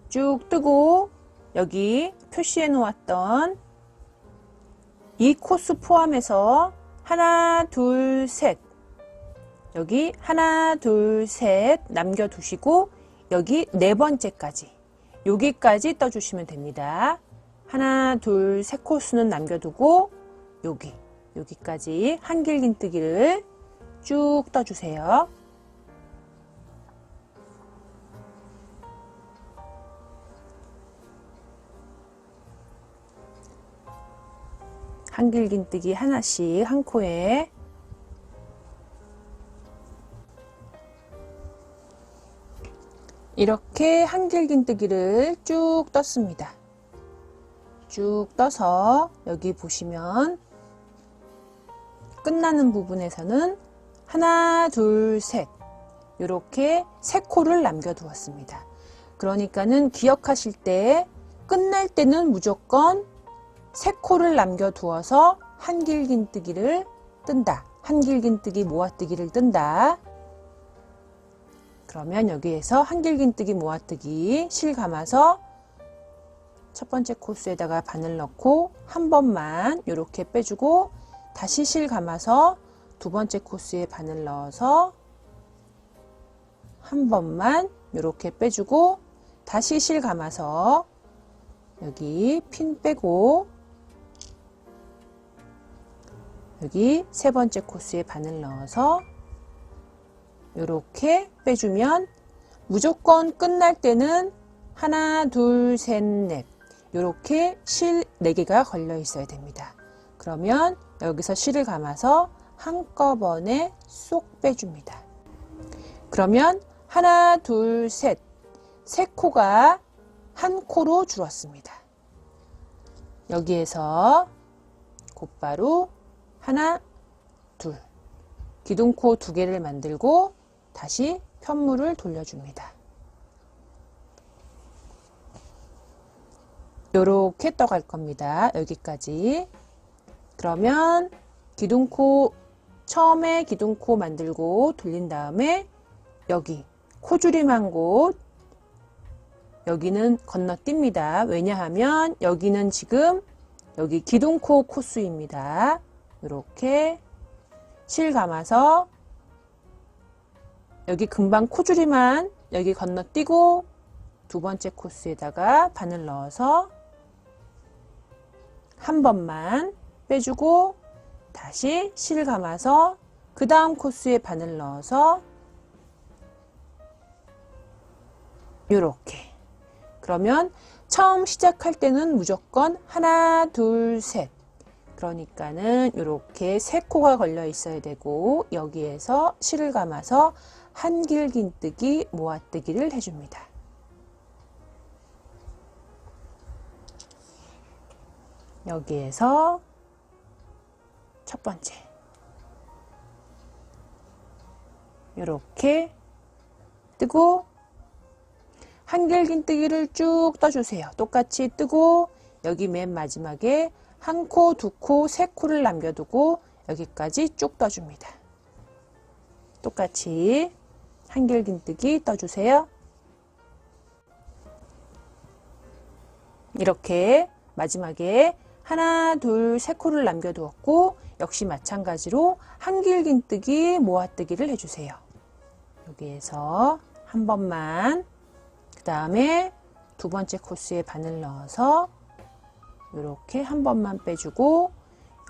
쭉 뜨고 여기 표시해 놓았던 이 코스 포함해서 하나, 둘, 셋 여기 하나, 둘, 셋 남겨두시고 여기 4번째까지 여기까지 떠주시면 됩니다. 하나, 둘, 셋 코스는 남겨두고 여기까지 한길긴뜨기를 쭉 떠주세요. 한길긴뜨기 하나씩 한 코에 이렇게 한길긴뜨기를 쭉 떴습니다. 쭉 떠서 여기 보시면 끝나는 부분에서는 하나, 둘, 셋 이렇게 3코를 남겨두었습니다. 그러니까는 기억하실 때 끝날 때는 무조건 3코를 남겨두어서 한길긴뜨기를 뜬다. 한길긴뜨기 모아뜨기를 뜬다. 그러면 여기에서 한길긴뜨기 모아뜨기 실 감아서 첫 번째 코스에다가 바늘 넣고 한 번만 이렇게 빼주고 다시 실 감아서 두 번째 코스에 바늘 넣어서 한 번만 이렇게 빼주고 다시 실 감아서 여기 핀 빼고 여기 세 번째 코스에 바늘 넣어서 이렇게 빼주면 무조건 끝날 때는 하나, 둘, 셋, 넷 이렇게 실 4개가 걸려 있어야 됩니다. 그러면 여기서 실을 감아서 한꺼번에 쏙 빼줍니다. 그러면 하나, 둘, 셋, 3코가 한 코로 줄었습니다. 여기에서 곧바로 하나, 둘 기둥코 2개를 만들고 다시 편물을 돌려줍니다. 이렇게 떠갈 겁니다. 여기까지. 그러면 기둥코 처음에 기둥코 만들고 돌린 다음에 여기 코줄임한 곳, 여기는 건너뜁니다. 왜냐하면 여기는 지금 여기 기둥코 코수입니다. 이렇게 실 감아서 여기 금방 코줄임한 여기 건너뛰고 두 번째 코스에다가 바늘 넣어서 한 번만 빼주고 다시 실 감아서 그 다음 코스에 바늘 넣어서 이렇게. 그러면 처음 시작할 때는 무조건 하나, 둘, 셋. 그러니까는 이렇게 세 코가 걸려 있어야 되고 여기에서 실을 감아서 한길긴뜨기, 모아뜨기를 해줍니다. 여기에서 첫 번째 이렇게 뜨고 한길긴뜨기를 쭉 떠주세요. 똑같이 뜨고 여기 맨 마지막에 한 코, 두 코, 세 코를 남겨두고 여기까지 쭉 떠줍니다. 똑같이 한길긴뜨기 떠주세요. 이렇게 마지막에 하나, 둘, 세 코를 남겨두었고 역시 마찬가지로 한길긴뜨기, 모아뜨기를 해주세요. 여기에서 한 번만, 그 다음에 두 번째 코스에 바늘 넣어서 이렇게 한 번만 빼주고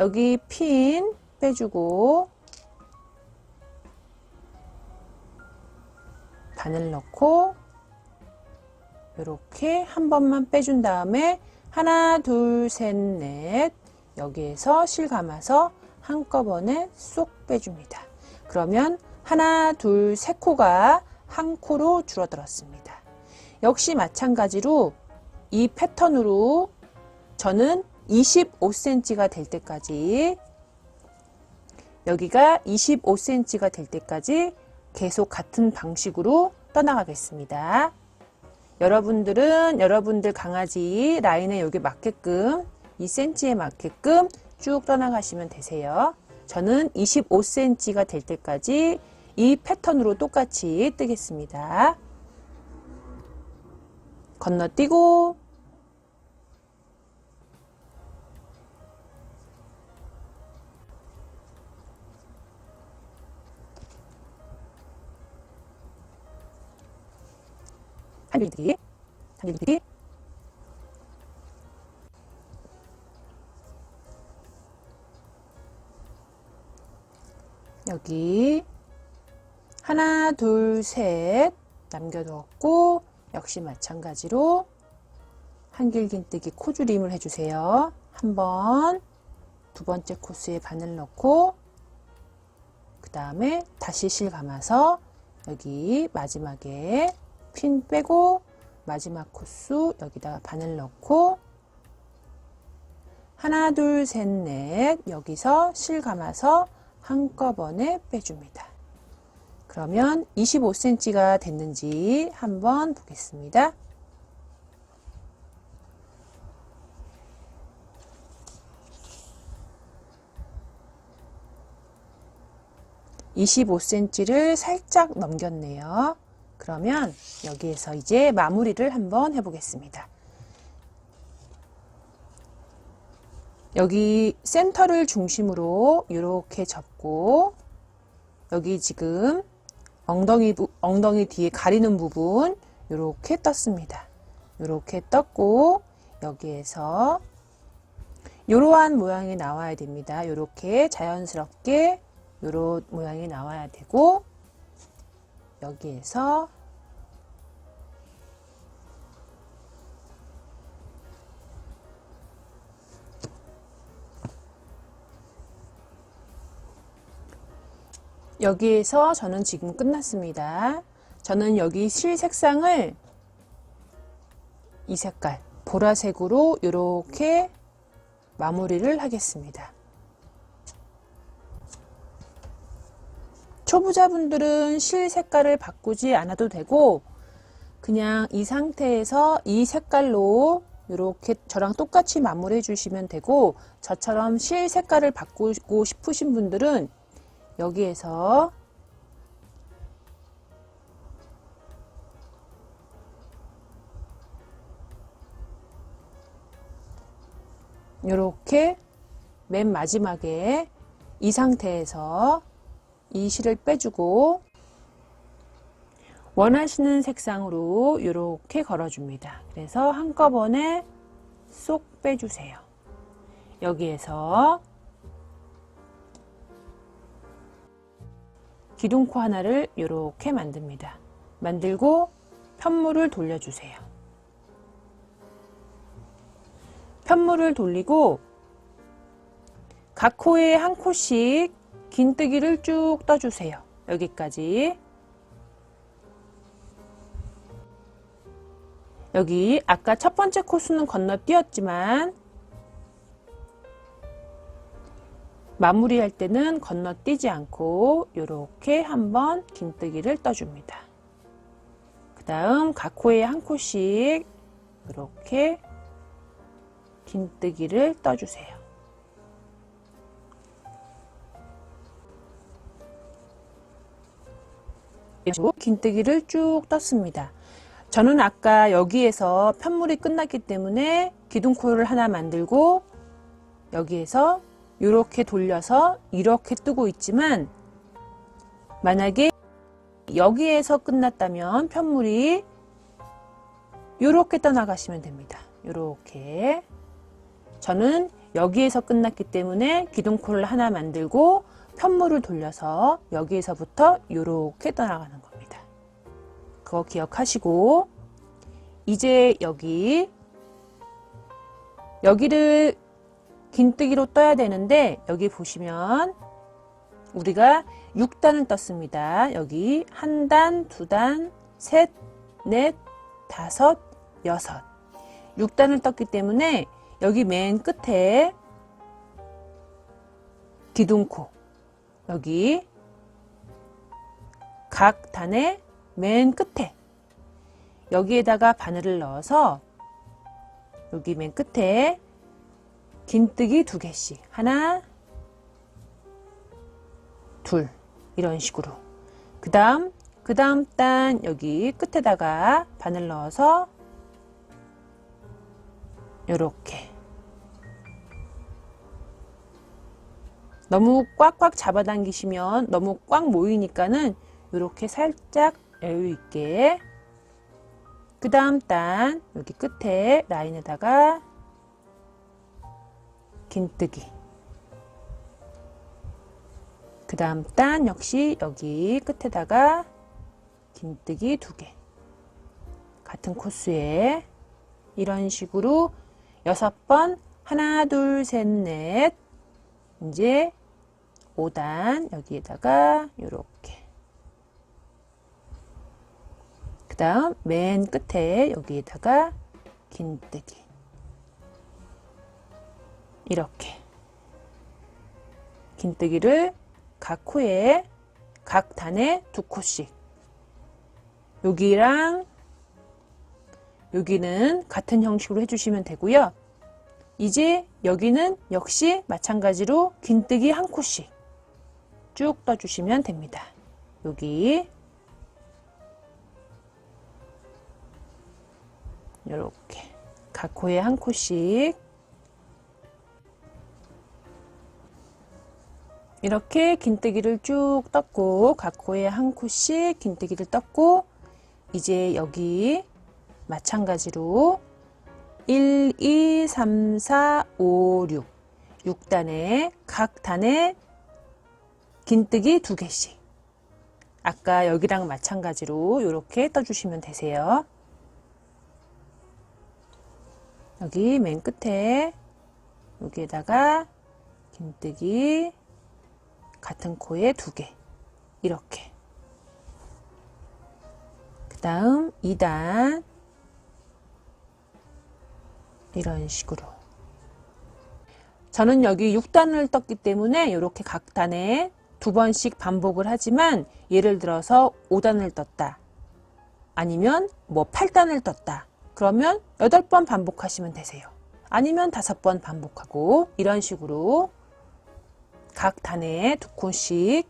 여기 핀 빼주고 바늘 넣고 이렇게 한 번만 빼준 다음에 하나, 둘, 셋, 넷 여기에서 실 감아서 한꺼번에 쏙 빼줍니다. 그러면 하나, 둘, 세 코가 한 코로 줄어들었습니다. 역시 마찬가지로 이 패턴으로 저는 25cm가 될 때까지 여기가 25cm가 될 때까지 계속 같은 방식으로 떠나가겠습니다. 여러분들은 여러분들 강아지 라인에 여기 맞게끔 2cm에 맞게끔 쭉 떠나가시면 되세요. 저는 25cm가 될 때까지 이 패턴으로 똑같이 뜨겠습니다. 건너뛰고 한길긴뜨기, 한길긴뜨기 여기 하나, 둘, 셋 남겨두었고 역시 마찬가지로 한길긴뜨기 코줄임을 해주세요. 한 번, 두 번째 코스에 바늘 넣고 그 다음에 다시 실 감아서 여기 마지막에 핀 빼고 마지막 코스 여기다가 바늘 넣고 하나, 둘, 셋, 넷 여기서 실 감아서 한꺼번에 빼줍니다. 그러면 25cm가 됐는지 한번 보겠습니다. (25cm를) 살짝 넘겼네요. 그러면 여기에서 이제 마무리를 한번 해보겠습니다. 여기 센터를 중심으로 이렇게 접고 여기 지금 엉덩이 뒤에 가리는 부분 이렇게 떴습니다. 이렇게 떴고 여기에서 이러한 모양이 나와야 됩니다. 이렇게 자연스럽게 이런 모양이 나와야 되고 여기에서 저는 지금 끝났습니다. 저는 여기 실 색상을 이 색깔 보라색으로 이렇게 마무리를 하겠습니다. 초보자분들은 실 색깔을 바꾸지 않아도 되고 그냥 이 상태에서 이 색깔로 이렇게 저랑 똑같이 마무리해 주시면 되고 저처럼 실 색깔을 바꾸고 싶으신 분들은 여기에서 이렇게 맨 마지막에 이 상태에서 이 실을 빼주고 원하시는 색상으로 이렇게 걸어줍니다. 그래서 한꺼번에 쏙 빼주세요. 여기에서 기둥코 하나를 이렇게 만듭니다. 만들고 편물을 돌려주세요. 편물을 돌리고 각 코에 한 코씩 긴뜨기를 쭉 떠주세요. 여기까지. 여기 아까 첫 번째 코수는 건너뛰었지만 마무리할 때는 건너뛰지 않고 이렇게 한번 긴뜨기를 떠줍니다. 그 다음 각 코에 한 코씩 이렇게 긴뜨기를 떠주세요. 긴뜨기를 쭉 떴습니다. 저는 아까 여기에서 편물이 끝났기 때문에 기둥코를 하나 만들고 여기에서 이렇게 돌려서 이렇게 뜨고 있지만 만약에 여기에서 끝났다면 편물이 이렇게 떠나가시면 됩니다. 이렇게. 저는 여기에서 끝났기 때문에 기둥코를 하나 만들고 편물을 돌려서 여기에서부터 이렇게 떠나가는 겁니다. 그거 기억하시고 이제 여기를 긴뜨기로 떠야 되는데 여기 보시면 우리가 6단을 떴습니다. 여기 1단, 2단, 셋, 넷, 다섯, 여섯 6단을 떴기 때문에 여기 맨 끝에 기둥코 여기 각 단의 맨 끝에 여기에다가 바늘을 넣어서 여기 맨 끝에 긴뜨기 2개씩 하나 둘 이런 식으로 그 다음 단 여기 끝에다가 바늘 넣어서 요렇게 너무 꽉꽉 잡아당기시면 너무 꽉 모이니까는 이렇게 살짝 여유 있게 그 다음 단 여기 끝에 라인에다가 긴뜨기 그 다음 단 역시 여기 끝에다가 긴뜨기 2개 같은 코스에 이런 식으로 6번 하나 둘 셋 넷 이제 5단 여기에다가 이렇게 그 다음 맨 끝에 여기에다가 긴뜨기 이렇게 긴뜨기를 각 코에 각 단에 2코씩 여기랑 여기는 같은 형식으로 해주시면 되고요. 이제 여기는 역시 마찬가지로 긴뜨기 1코씩 쭉 떠주시면 됩니다. 여기 이렇게 각 코에 1코씩 이렇게 긴뜨기를 쭉 떴고 각 코에 1코씩 긴뜨기를 떴고 이제 여기 마찬가지로 1, 2, 3, 4, 5, 6 6단에 각 단에 긴뜨기 2개씩 아까 여기랑 마찬가지로 이렇게 떠주시면 되세요. 여기 맨 끝에 여기에다가 긴뜨기 같은 코에 2개 이렇게 그 다음 2단 이런 식으로 저는 여기 6단을 떴기 때문에 이렇게 각 단에 2번씩 반복을 하지만 예를 들어서 5단을 떴다 아니면 뭐 8단을 떴다 그러면 8번 반복하시면 되세요. 아니면 5번 반복하고 이런 식으로 각 단에 2코씩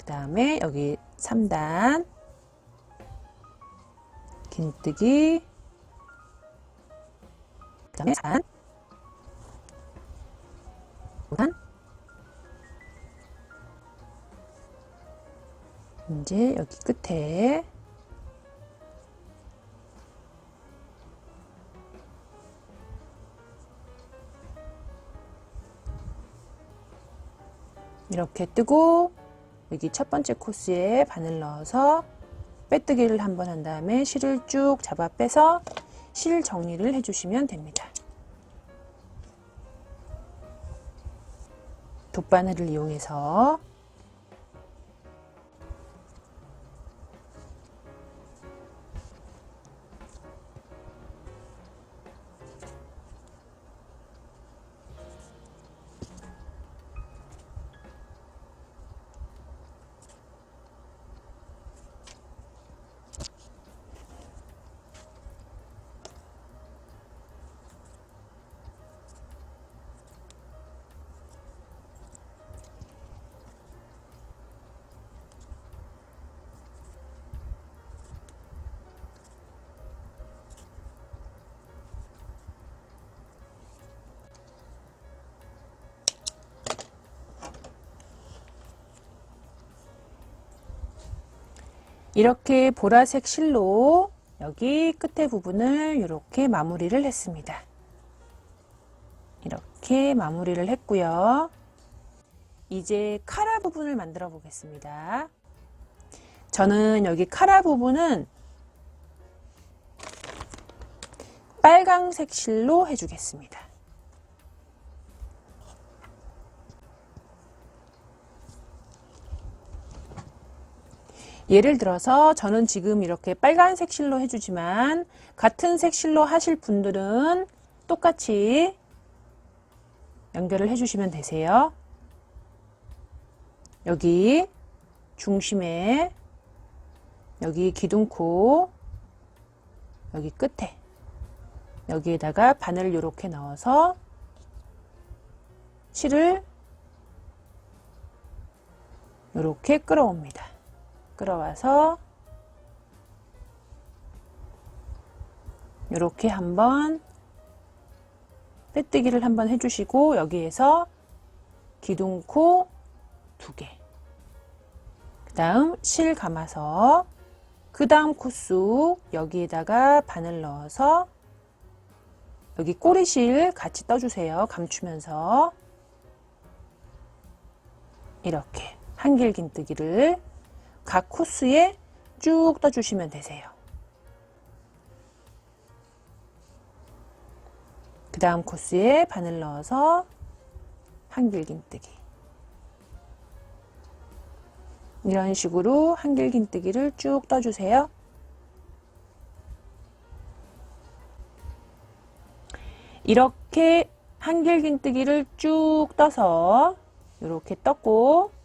다음에 여기 3단 긴뜨기, 그 다음에 4단, 5단, 이제 여기 끝에 이렇게 뜨고 여기 첫 번째 코스에 바늘 넣어서 빼뜨기를 한번 한 다음에 실을 쭉 잡아 빼서 실 정리를 해주시면 됩니다. 돗바늘을 이용해서 이렇게 보라색 실로 여기 끝에 부분을 이렇게 마무리를 했습니다. 이렇게 마무리를 했고요. 이제 카라 부분을 만들어 보겠습니다. 저는 여기 카라 부분은 빨강색 실로 해주겠습니다. 예를 들어서 저는 지금 이렇게 빨간색 실로 해주지만 같은 색 실로 하실 분들은 똑같이 연결을 해주시면 되세요. 여기 중심에 여기 기둥코 여기 끝에 여기에다가 바늘을 이렇게 넣어서 실을 이렇게 끌어옵니다. 끌어와서 이렇게 한번 빼뜨기를 한번 해주시고 여기에서 기둥코 2개, 그 다음 실 감아서 그 다음 코수 여기에다가 바늘 넣어서 여기 꼬리실 같이 떠주세요. 감추면서 이렇게 한길긴뜨기를 각 코스에 쭉 떠주시면 되세요. 그 다음 코스에 바늘 넣어서 한길긴뜨기, 이런 식으로 한길긴뜨기를 쭉 떠주세요. 이렇게 한길긴뜨기를 쭉 떠서 이렇게 떴고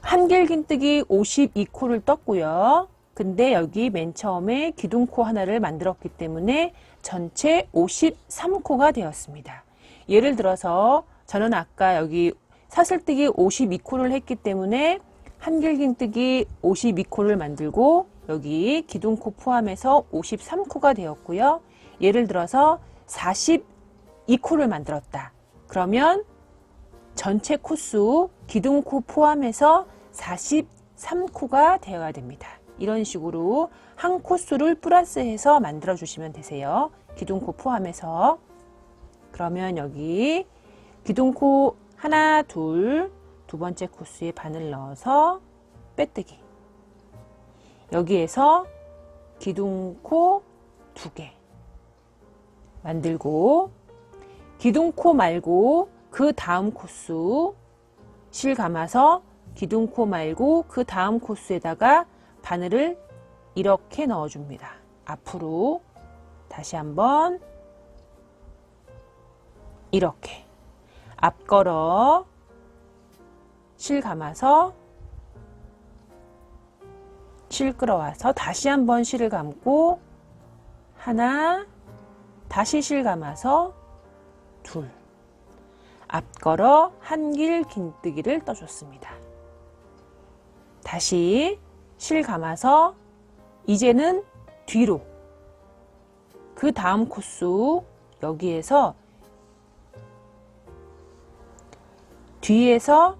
한길긴뜨기 52코를 떴고요. 근데 여기 맨 처음에 기둥코 하나를 만들었기 때문에 전체 53코가 되었습니다. 예를 들어서 저는 아까 여기 사슬뜨기 52코를 했기 때문에 한길긴뜨기 52코를 만들고 여기 기둥코 포함해서 53코가 되었고요. 예를 들어서 42코를 만들었다. 그러면 전체 코수 기둥코 포함해서 43코가 되어야 됩니다. 이런 식으로 한 코수를 플러스해서 만들어 주시면 되세요. 기둥코 포함해서. 그러면 여기 기둥코 하나, 둘, 두 번째 코수에 바늘 넣어서 빼뜨기. 여기에서 기둥코 2개 만들고 기둥코 말고 그 다음 코수 실 감아서 기둥코 말고 그 다음 코스에다가 바늘을 이렇게 넣어줍니다. 앞으로 다시 한번 이렇게 앞걸어 실 감아서 실 끌어와서 다시 한번 실을 감고 하나, 다시 실 감아서 둘, 앞걸어 한길 긴뜨기를 떠줬습니다. 다시 실 감아서 이제는 뒤로, 그 다음 코스 여기에서 뒤에서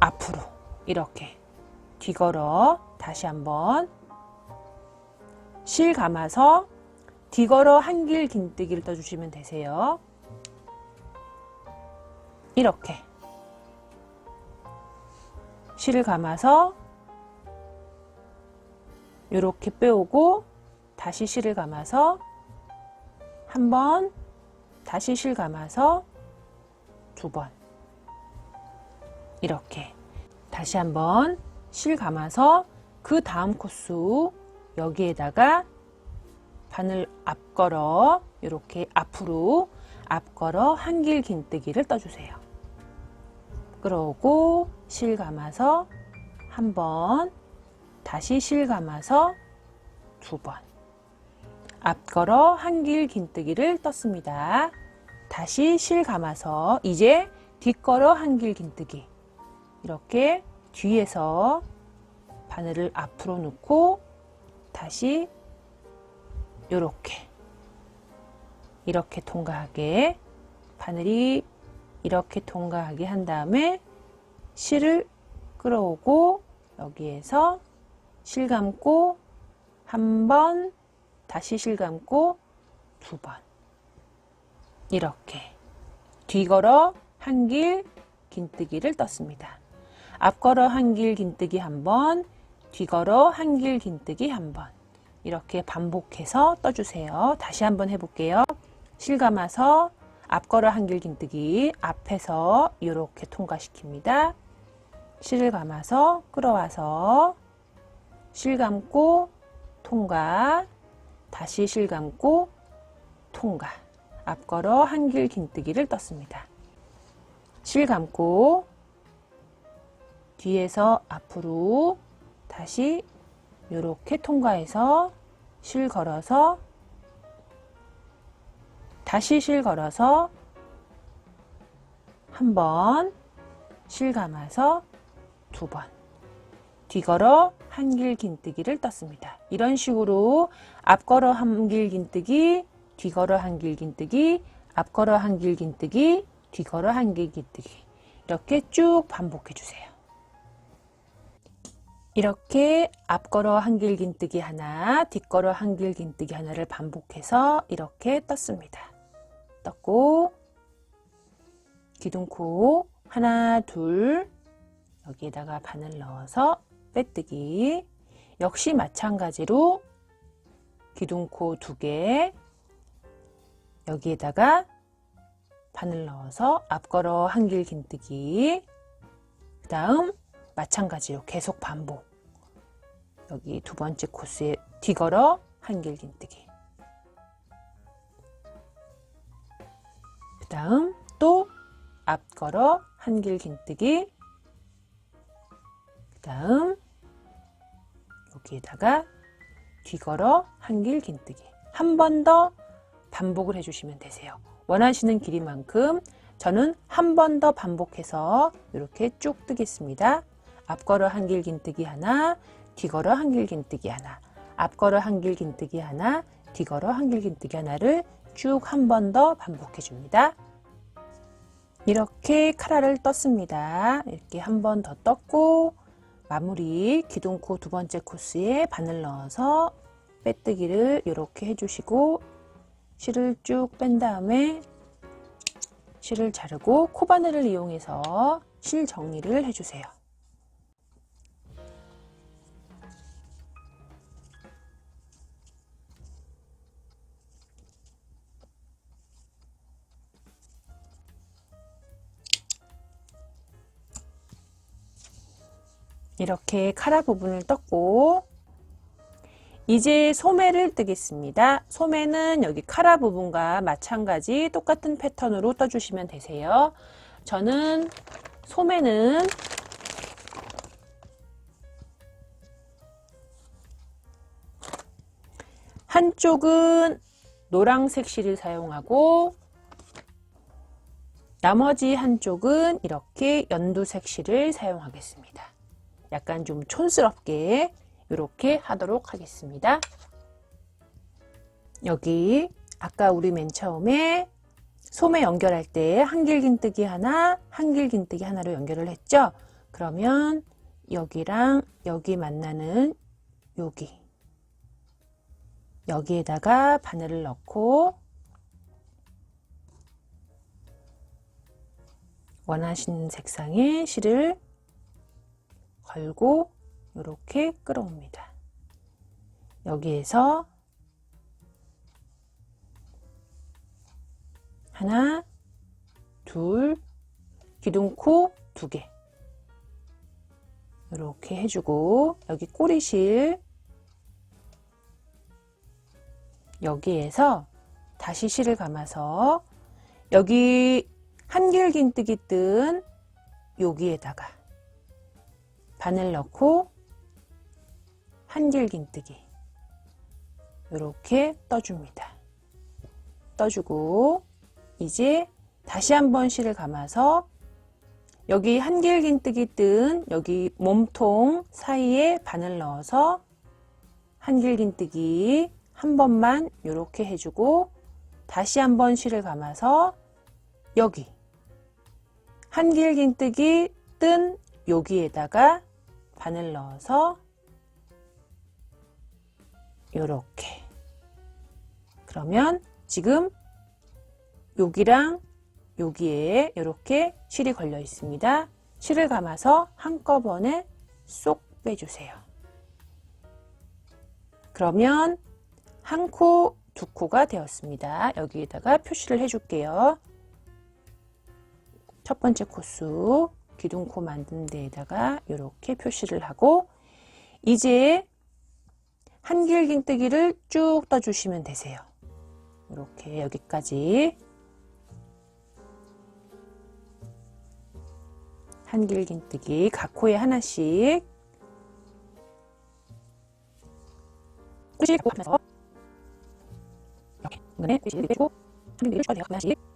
앞으로 이렇게 뒤걸어 다시 한번 실 감아서 뒤걸어 한길 긴뜨기를 떠주시면 되세요. 이렇게 실을 감아서 이렇게 빼오고 다시 실을 감아서 한 번, 다시 실 감아서 두 번, 이렇게 다시 한번 실 감아서 그 다음 코스 여기에다가 바늘 앞걸어 이렇게 앞으로 앞걸어 한길 긴뜨기를 떠주세요. 끌어오고 실 감아서 한 번, 다시 실 감아서 두 번, 앞걸어 한길 긴뜨기를 떴습니다. 다시 실 감아서 이제 뒷걸어 한길 긴뜨기, 이렇게 뒤에서 바늘을 앞으로 넣고 다시 이렇게 통과하게, 바늘이 이렇게 통과하게 한 다음에 실을 끌어오고 여기에서 실 감고 한 번, 다시 실 감고 두 번, 이렇게 뒤걸어 한길 긴뜨기를 떴습니다. 앞걸어 한길 긴뜨기 한 번, 뒤걸어 한길 긴뜨기 한 번, 이렇게 반복해서 떠주세요. 다시 한번 해볼게요. 실 감아서 앞걸어 한길 긴뜨기, 앞에서 이렇게 통과시킵니다. 실을 감아서 끌어와서 실 감고 통과, 다시 실 감고 통과, 앞걸어 한길 긴뜨기를 떴습니다. 실 감고 뒤에서 앞으로 다시 이렇게 통과해서 실 걸어서 다시 실 걸어서 한 번, 실 감아서 두 번, 뒤걸어 한길 긴뜨기를 떴습니다. 이런 식으로 앞걸어 한길 긴뜨기, 뒤걸어 한길 긴뜨기, 앞걸어 한길 긴뜨기, 뒤걸어 한길 긴뜨기, 이렇게 쭉 반복해 주세요. 이렇게 앞걸어 한길 긴뜨기 하나, 뒷걸어 한길 긴뜨기 하나를 반복해서 이렇게 떴습니다. 떴고 기둥코 하나, 둘, 여기에다가 바늘 넣어서 빼뜨기, 역시 마찬가지로 기둥코 두 개, 여기에다가 바늘 넣어서 앞걸어 한길 긴뜨기, 그 다음 마찬가지로 계속 반복, 여기 두 번째 코스에 뒤걸어 한길 긴뜨기, 그 다음 또 앞걸어 한길 긴뜨기, 그 다음 여기에다가 뒤걸어 한길 긴뜨기, 한 번 더 반복을 해주시면 되세요. 원하시는 길이만큼. 저는 한 번 더 반복해서 이렇게 쭉 뜨겠습니다. 앞걸어 한길 긴뜨기 하나, 뒤걸어 한길 긴뜨기 하나, 앞걸어 한길 긴뜨기 하나, 뒤걸어 한길 긴뜨기 하나를 쭉 한 번 더 반복해 줍니다. 이렇게 카라를 떴습니다. 이렇게 한 번 더 떴고 마무리 기둥코 두 번째 코스에 바늘 넣어서 빼뜨기를 이렇게 해주시고 실을 쭉 뺀 다음에 실을 자르고 코바늘을 이용해서 실 정리를 해주세요. 이렇게 카라 부분을 떴고 이제 소매를 뜨겠습니다. 소매는 여기 카라 부분과 마찬가지 똑같은 패턴으로 떠주시면 되세요. 저는 소매는 한쪽은 노란색 실을 사용하고 나머지 한쪽은 이렇게 연두색 실을 사용하겠습니다. 약간 좀 촌스럽게 이렇게 하도록 하겠습니다. 여기 아까 우리 맨 처음에 소매 연결할 때 한길긴뜨기 하나, 한길긴뜨기 하나로 연결을 했죠. 그러면 여기랑 여기 만나는 여기에다가 바늘을 넣고 원하시는 색상의 실을 걸고 이렇게 끌어옵니다. 여기에서 하나, 둘, 기둥코 2개 이렇게 해주고 여기 꼬리실 여기에서 다시 실을 감아서 여기 한길긴뜨기 뜬 여기에다가 바늘 넣고 한길긴뜨기 이렇게 떠줍니다. 떠주고 이제 다시 한번 실을 감아서 여기 한길긴뜨기 뜬 여기 몸통 사이에 바늘 넣어서 한길긴뜨기 한 번만 이렇게 해주고 다시 한번 실을 감아서 여기 한길긴뜨기 뜬 여기에다가 바늘 넣어서 이렇게 그러면 지금 여기랑 여기에 이렇게 실이 걸려 있습니다. 실을 감아서 한꺼번에 쏙 빼주세요. 그러면 한 코, 2코가 되었습니다. 여기에다가 표시를 해줄게요. 첫 번째 코수 기둥코 만든 데에다가 이렇게 표시를 하고 이제 한길긴뜨기를 쭉 떠주시면 되세요. 이렇게 여기까지 한길긴뜨기 각 코에 하나씩 꼬리를 하면서 이렇게 이번에 꼬리를 빼주고 한길긴뜨기를 쳐야 돼요. 하나씩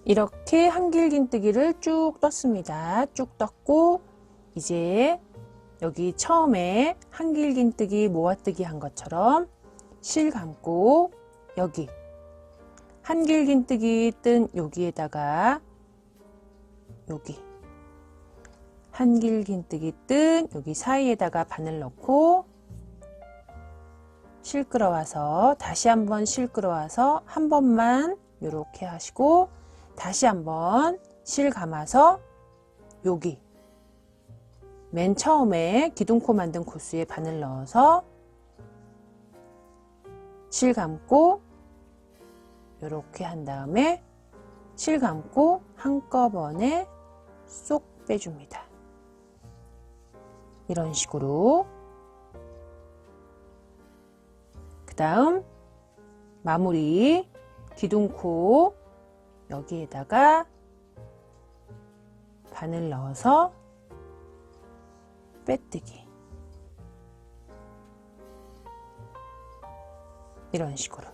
이렇게 한길긴뜨기를 쭉 떴습니다. 쭉 떴고 이제 여기 처음에 한길긴뜨기 모아뜨기 한 것처럼 실 감고 여기 한길긴뜨기 뜬 여기에다가 여기 한길긴뜨기 뜬 여기 사이에다가 바늘 넣고 실 끌어와서 다시 한번 실 끌어와서 한 번만 이렇게 하시고 다시 한번 실 감아서 여기 맨 처음에 기둥코 만든 코수에 바늘 넣어서 실 감고 이렇게 한 다음에 실 감고 한꺼번에 쏙 빼줍니다. 이런 식으로 그 다음 마무리 기둥코 여기에다가 바늘 넣어서 빼뜨기 이런 식으로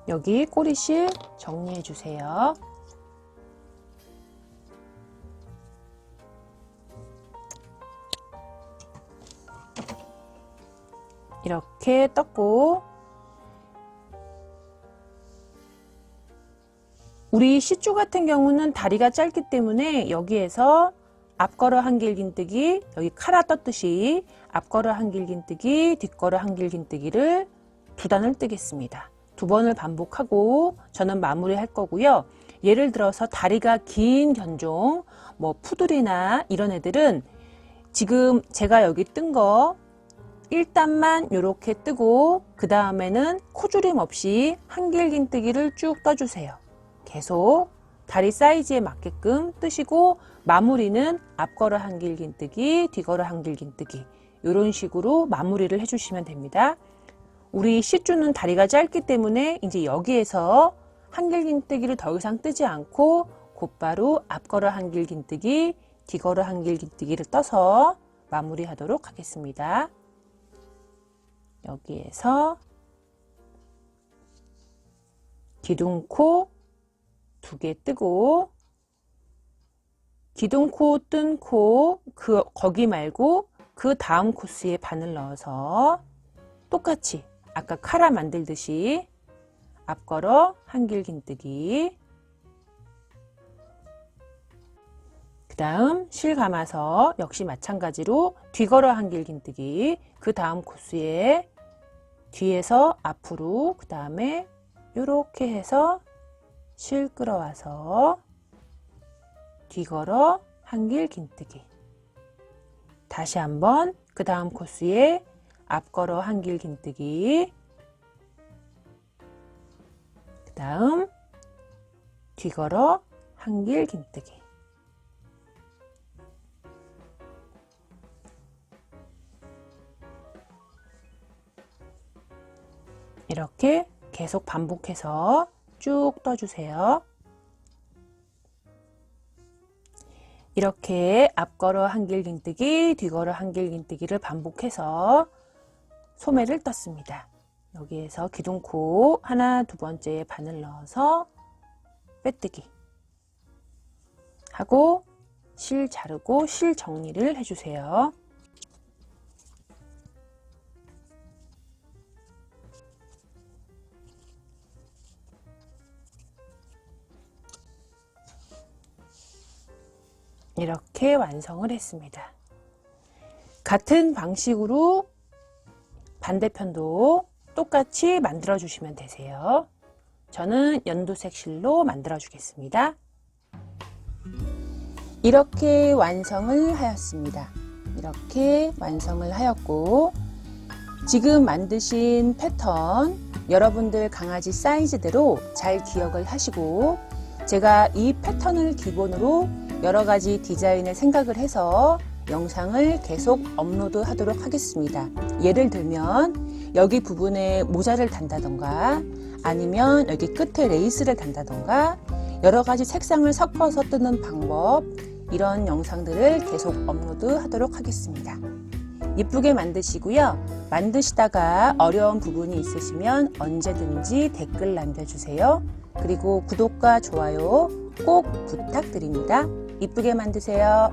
여기 꼬리실 정리해 주세요. 이렇게 떴고 우리 시쭈 같은 경우는 다리가 짧기 때문에 여기에서 앞걸어 한길긴뜨기 여기 카라 떴듯이 앞걸어 한길긴뜨기 뒷걸어 한길긴뜨기를 2단을 뜨겠습니다. 2번을 반복하고 저는 마무리 할 거고요. 예를 들어서 다리가 긴 견종 뭐 푸들이나 이런 애들은 지금 제가 여기 뜬 거 1단만 이렇게 뜨고 그 다음에는 코줄임 없이 한길긴뜨기를 쭉 떠주세요. 계속 다리 사이즈에 맞게끔 뜨시고 마무리는 앞걸어 한길긴뜨기 뒤걸어 한길긴뜨기 이런 식으로 마무리를 해주시면 됩니다. 우리 시쭈는 다리가 짧기 때문에 이제 여기에서 한길긴뜨기를 더 이상 뜨지 않고 곧바로 앞걸어 한길긴뜨기 뒤걸어 한길긴뜨기를 떠서 마무리하도록 하겠습니다. 여기에서 기둥코 2개 뜨고, 기둥코 뜬 코 거기 말고 그 다음 코스에 바늘 넣어서 똑같이 아까 카라 만들듯이 앞걸어 한길 긴뜨기, 그 다음 실 감아서 역시 마찬가지로 뒤걸어 한길 긴뜨기, 그 다음 코스에 뒤에서 앞으로, 그 다음에 이렇게 해서 실 끌어와서 뒤걸어 한길 긴뜨기, 다시 한번 그 다음 코스에 앞걸어 한길 긴뜨기, 그 다음 뒤걸어 한길 긴뜨기. 이렇게 계속 반복해서 쭉 떠주세요. 이렇게 앞걸어 한길 긴뜨기, 뒤걸어 한길 긴뜨기를 반복해서 소매를 떴습니다. 여기에서 기둥코 하나, 두 번째에 바늘 넣어서 빼뜨기 하고 실 자르고 실 정리를 해주세요. 이렇게 완성을 했습니다. 같은 방식으로 반대편도 똑같이 만들어 주시면 되세요. 저는 연두색 실로 만들어 주겠습니다. 이렇게 완성을 하였습니다. 이렇게 완성을 하였고, 지금 만드신 패턴 여러분들 강아지 사이즈대로 잘 기억을 하시고, 제가 이 패턴을 기본으로 여러가지 디자인을 생각을 해서 영상을 계속 업로드 하도록 하겠습니다. 예를 들면 여기 부분에 모자를 단다던가, 아니면 여기 끝에 레이스를 단다던가, 여러가지 색상을 섞어서 뜨는 방법, 이런 영상들을 계속 업로드 하도록 하겠습니다. 이쁘게 만드시고요. 만드시다가 어려운 부분이 있으시면 언제든지 댓글 남겨주세요. 그리고 구독과 좋아요 꼭 부탁드립니다. 이쁘게 만드세요.